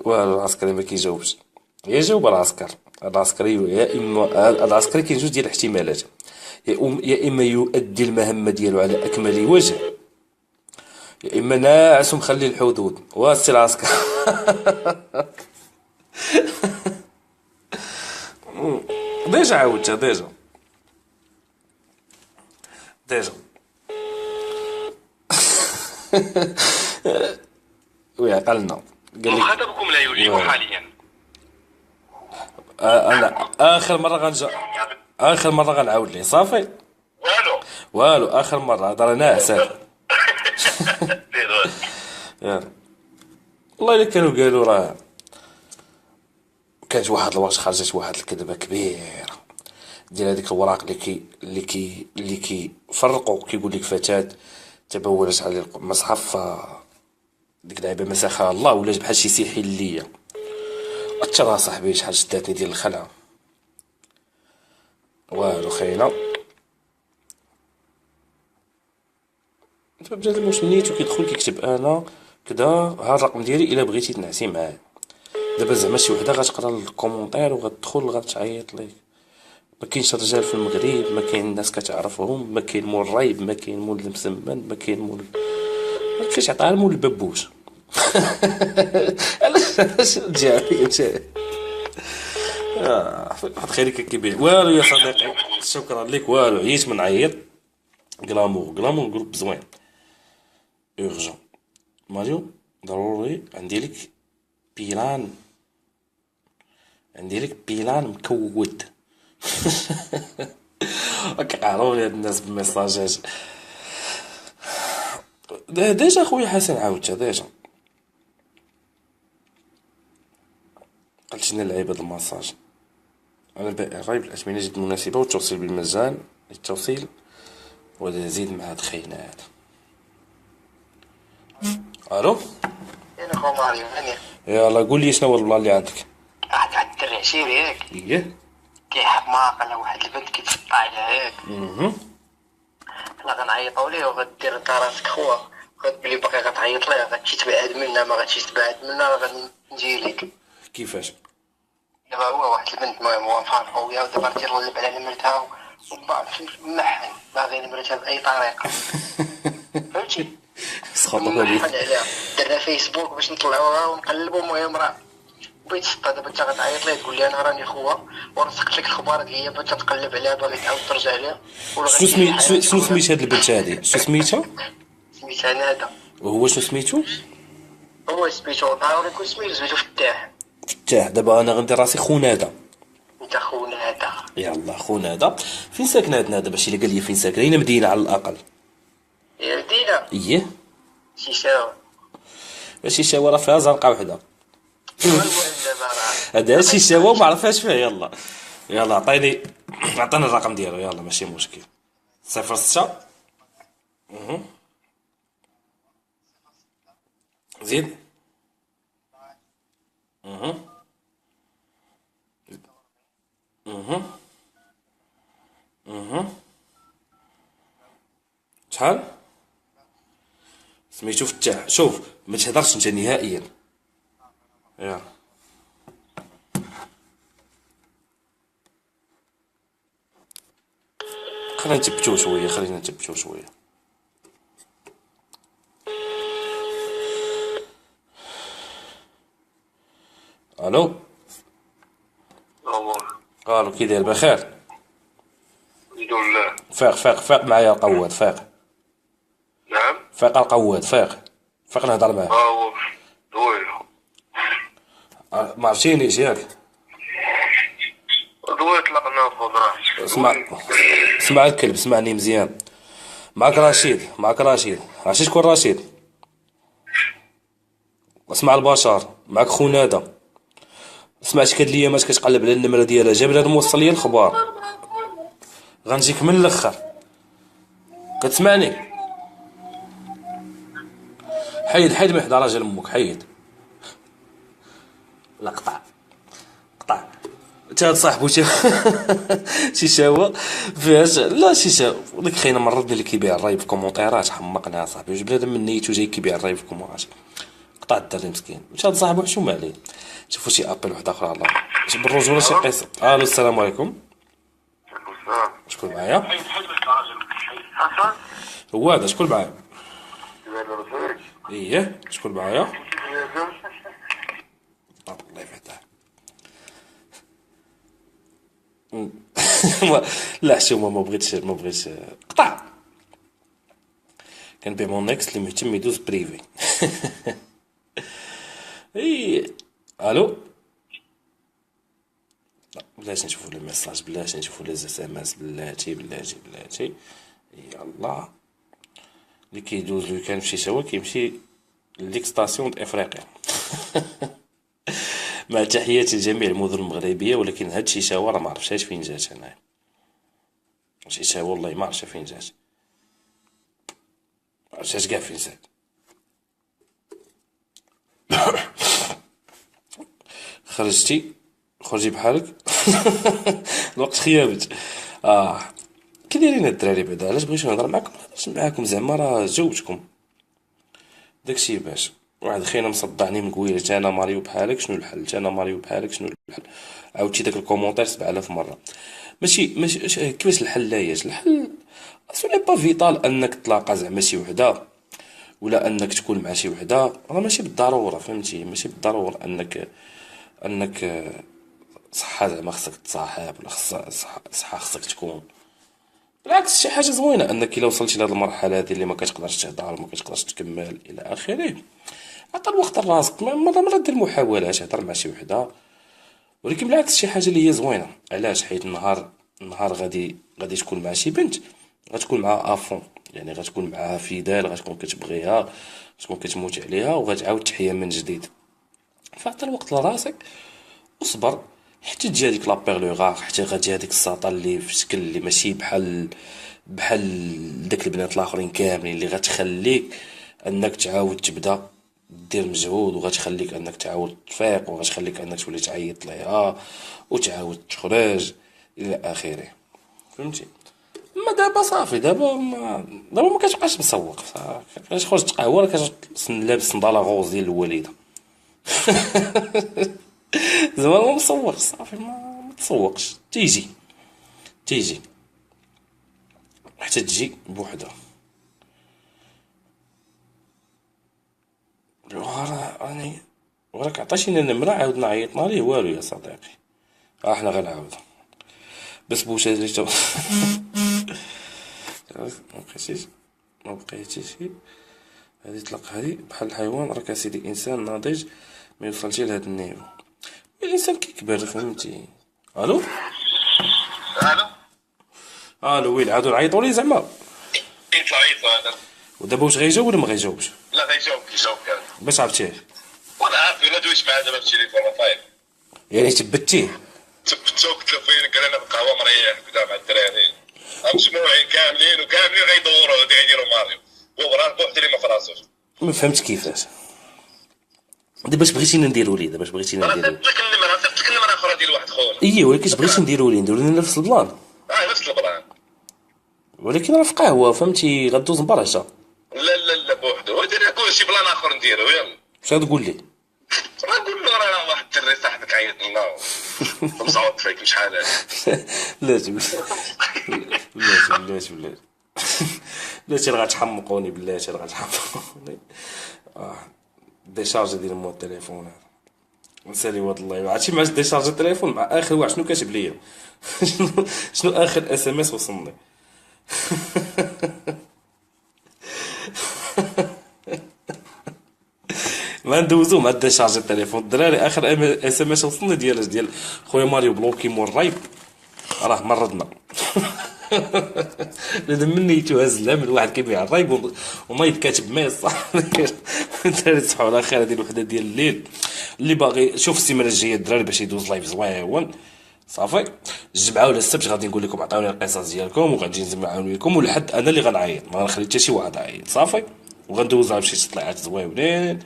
والو العسكري ما كيجاوبش. يجاوب العسكري يا اما العسكري كاين جوج ديال الاحتمالات، يا اما يؤدي المهمه ديالو على اكمل وجه، يا اما ناعس ومخلي الحدود. واسي العسكر. ديجا عاودتها ديجا ويعقلنا قال لك مخاطبكم لا يجيب حاليا. انا اخر مره غنعاود ليه. صافي والو اخر مره هذا راه ناعس. يلا والله الا كانوا قالوا راه كانت واحد الوقت خرجت واحد الكذبه كبيره ديال هذيك الوراق اللي كيفرقوا كيقول لك فتاه تبولت على المصحف ديك اللعيبه مسخها الله ولا بحال شي سيحي ليا. ترى صاحبي شحال شداتني ديال الخلعه. والو خينا بنادم واش نيتو كيدخل كيكتب انا كدا ها الرقم ديالي الا بغيتي تنعسي معايا. دابا زعما شي وحده غتقرا الكومونتير وغتدخل غتعيط ليك. ما كاينش رجال في المغرب، ما كاين الناس كتعرفهم، ما كاين مول الريب، ما كاين مول المسمن، ما كاين مول ما تمشيش عطاها مول الببوش. علاش جاي صافي واحد خيرك كيبيع والو يا صديقي. شكرا لك. والو عييت من عيط. كلامور جروب زوين. اورجون ماريو ضروري عندي لك بيلان مكود. راك عارفين هاد الناس بالميساجات. ديجا خويا حسن عاودتها ديجا. قلت لنا لعيبة الماساج. انا باقي الراي بالاثمنه جد مناسبه والتوصيل بالمجان للتوصيل ولا زيد مع هاد الخينات. الو انا خو ماريو هاني يلا قول لي شنو هو البلان اللي عندك. واحد الدري عشيري ياك ايه كيحب معقله واحد البنت كتسطع عليها ياك. لا غنعيطوا ليه وغدير انت راسك خوا غتبلي باقي غتعيط ليه غتمشي تبعد منها ما غتمشيش تبعد منها غنجي لك. كيفاش؟ دابا هو واحد البنت المهم هو مفارقة وياه ودابا تيغلب على نمرتها ومحن باغي نمرتها بأي طريقة. فهمتي؟ سخطوا محن عليك. عليها درنا فيسبوك باش نطلعوها ونقلبو. المهم راه بغيت تسطا دابا انت غتعيط ليه تقول لي انا راني خوا ورسقت لك اخبار هي باغا تقلب عليها باغي تعاود ترجع ليها. شنو سميت هاد البنت هادي؟ شنو سميتها؟ سميتها نادى. وهو شنو سميتو؟ هو سميتو ضروري يكون سميتو فتاح. فتاح. دابا انا غندير راسي خو نادا. انت خو نادى. يلا خو نادا. فين ساكن هاد نادا باش الا قال لي فين ساكن؟ اين مدينه على الاقل؟ هي مدينة ايه شيشاوي. الشيشاوه راه فيها زنقه وحده. المهم دابا راه هذا الشيشاوه وما عرفهاش فيها. يلا عطيني الرقم ديالو. يلا ماشي مشكل. 06 زيد شحال سميتو فتاح. شوف ما تهضرش انت نهائيا. يلا خلينا نتبتو شويه. الو قالوا كي داير بخير؟ الحمد لله. فاق معايا القواد. نعم. فاق القواد. فاق نهضر معاه. هو دويل ما عرفتينيش ياك؟ دويل طلقنا في اسمع الكلب. اسمعني مزيان. معك رشيد. عرفتي شكون رشيد؟ اسمع البشر. معك خو نادى. سمعت هاد الايامات كتقلب على النمره ديالها جا بنادم وصل لي الخبار. غنجيك من الاخر. كتسمعني؟ حيد من حدا راجل امك. حيد. لا قطع هاد صاحبو شيشاوه فيهاش. لا شيشاوه ديك خينا مرضني اللي كيبيع الراي في كومونتيرات. حمقنا صاحبي. واش بنادم من نيتو جاي كيبيع الراي في كومونتيرات. قطع الدري مسكين. واش هاد صاحبو حشومه عليه. شوفوا شي ابل واحد اخرى. الله بالرجوله شي قصه. الو السلام عليكم. شكون معايا؟ حسن هو هذا. شكون معايا؟ ايه شكون معايا؟ الله يفتح. لا حشومه ما بغيتش قطع. كنبيع مون اكس اللي مهتم يدوز بريفي. اي الو. لا بلاش نشوفوا لي ميساج. بلاش نشوفوا لي اس ام اس. بلاتي يلا. اللي كيدوز الويكاند في شيشاوه كيمشي لديك ستاسيون د افريقيا. مع تحياتي لجميع المدن المغربيه. ولكن هاد شيشاوه راه ما عرفتهاش فين جات. انايا شيشاوه والله ما عرفتها فين جات. ما عرفتهاش كاع فين جات. خرجي بحالك. الوقت خيابت. كي دايرين الدراري بعدا؟ علاش بغيت نهضر معاكم؟ معاكم زعما راه جاوبتكم داكشي. باش واحد خينا مصدعني مقويل انا ماريو بحالك شنو الحل. عاودتي داك الكومونتير 7000 مره. ماشي كيفاش الحل؟ لاياش الحل؟ سوني با فيتال انك تلاقى زعما شي وحده ولا انك تكون مع شي وحده. راه ماشي بالضروره. فهمتي؟ ماشي بالضروره انك صحة زعما خصك تصاحب ولا صحة خصك تكون. بالعكس شي حاجة زوينة انك الا وصلتي لهاد المرحلة هادي اللي ما كتقدرش تهضر وما كتقدرش تكمل الى اخره، عطى الوقت لراسك، مرة دير محاولات، هضر مع شي وحدة. ولكن بالعكس شي حاجة اللي هي زوينة، علاش؟ حيت النهار غادي تكون مع شي بنت، غتكون معها افون، يعني غتكون معها فيدال، غتكون كتبغيها، غتكون كتموت عليها، وغتعاود تحيا من جديد. فعطي الوقت لراسك وصبر حتى تجي هاديك لا بيرلوغار، حتى غتجي هاديك الساطا اللي في شكل اللي ماشي بحال داك البنات الاخرين كاملين، اللي غتخليك انك تعاود تبدا دير مجهود، وغتخليك انك تعاود تفيق، وغتخليك انك تولي تعيط ليها وتعاود تخرج الى اخره. فهمتي؟ اما دابا صافي، دابا ما كتبقاش مسوق، صافي كتخرج تقهوى راه لابس نضاله غوز ديال الوالده. زعما ما مسوقش، صافي ما تسوقش، تيجي حتى تجي بوحدها. راني وراك عطيتيني النمرة عاودنا عيطنا ليه والو يا صديقي. احنا غنعاودو بس بوش هادي تو. ما بقيتيش هادي طلق هادي بحال الحيوان، راك اسيدي انسان ناضج ما يوصلش لهاد النيفو، الانسان كيكبر فهمتي. الو الو ويل عادو نعيطوا ليه زعما؟ يطلع هذا. ودابا واش غيجاوب ولا ما غيجاوبش؟ لا غيجاوب هذا. باش عرفتيه؟ وانا عارف الا دويت معاه دابا في التليفون طايب. يعني تبتيه؟ تبتو قلت له فين؟ قال انا في القهوه مريح كدا مع الدراري مجموعين كاملين غيدوروا غيديروا ماريو، هو راه بوحدي اللي ما فراسوش. ما فهمتش كيفاش. دابا اش بغيتينا نديرو ليه؟ انا درت لك النمره اخرى ديال واحد خونا. اييه ولكن اش بغيتي نديرو ليه نفس البلان؟ نفس البلان، ولكن راه في قهوه فهمتي، غدوز مبرشة. لا بوحدو دير كل شي بلان اخر نديرو. يلا اش غتقول ليه؟ نقول له راه واحد الدري صاحبك عيط لنا ومزعوط فيك شحال هذا. بلاتي بلاتي راه غتحمقوني، بلاتي راه غتحمقوني. ديشارجي ديال مو التليفون هذا نسالي واد الله. عرفتي معاش ديشارجي التليفون مع اخر واحد شنو كاتب ليا؟ شنو اخر اس ام اس وصلني؟ ما ندوزو مع ديشارجي التليفون الدراري. اخر اس ام اس وصلني ديال خويا ماريو بلوكي مور رايب، راه مرضنا. لازم مني تهز لا من واحد كيبيع الرايب ونايض كاتب ميس. الدراري تصحوا على خير. هذه الوحده ديال الليل اللي باغي شوف السيمانه الجايه الدراري باش يدوز لايف زويون صافي. الجمعه ولا السبت غادي نقول لكم عطاوني القصص ديالكم وغادي نعاون لكم، ولحد انا اللي غنعيط ما غنخلي حتى شي واحد يعيط صافي. وغندوزها بشي تطليعات زويونين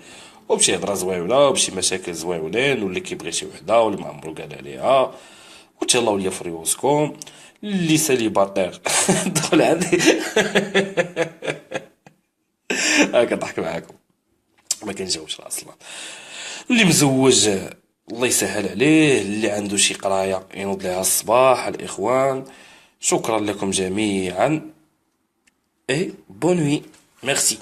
وبشي هضره زويونه وبشي مشاكل زويونين، واللي كيبغي شي وحده واللي ما عمرو قال عليها وتهلاو ليا في ريوسكم. اللي ساليباتير دخل عندي. كنضحك معاكم ما كنجاوبش اصلا. اللي مزوج الله يسهل عليه، اللي عنده شي قرايه ينوض ليها الصباح. الاخوان شكرا لكم جميعا. بونوي ميرسي.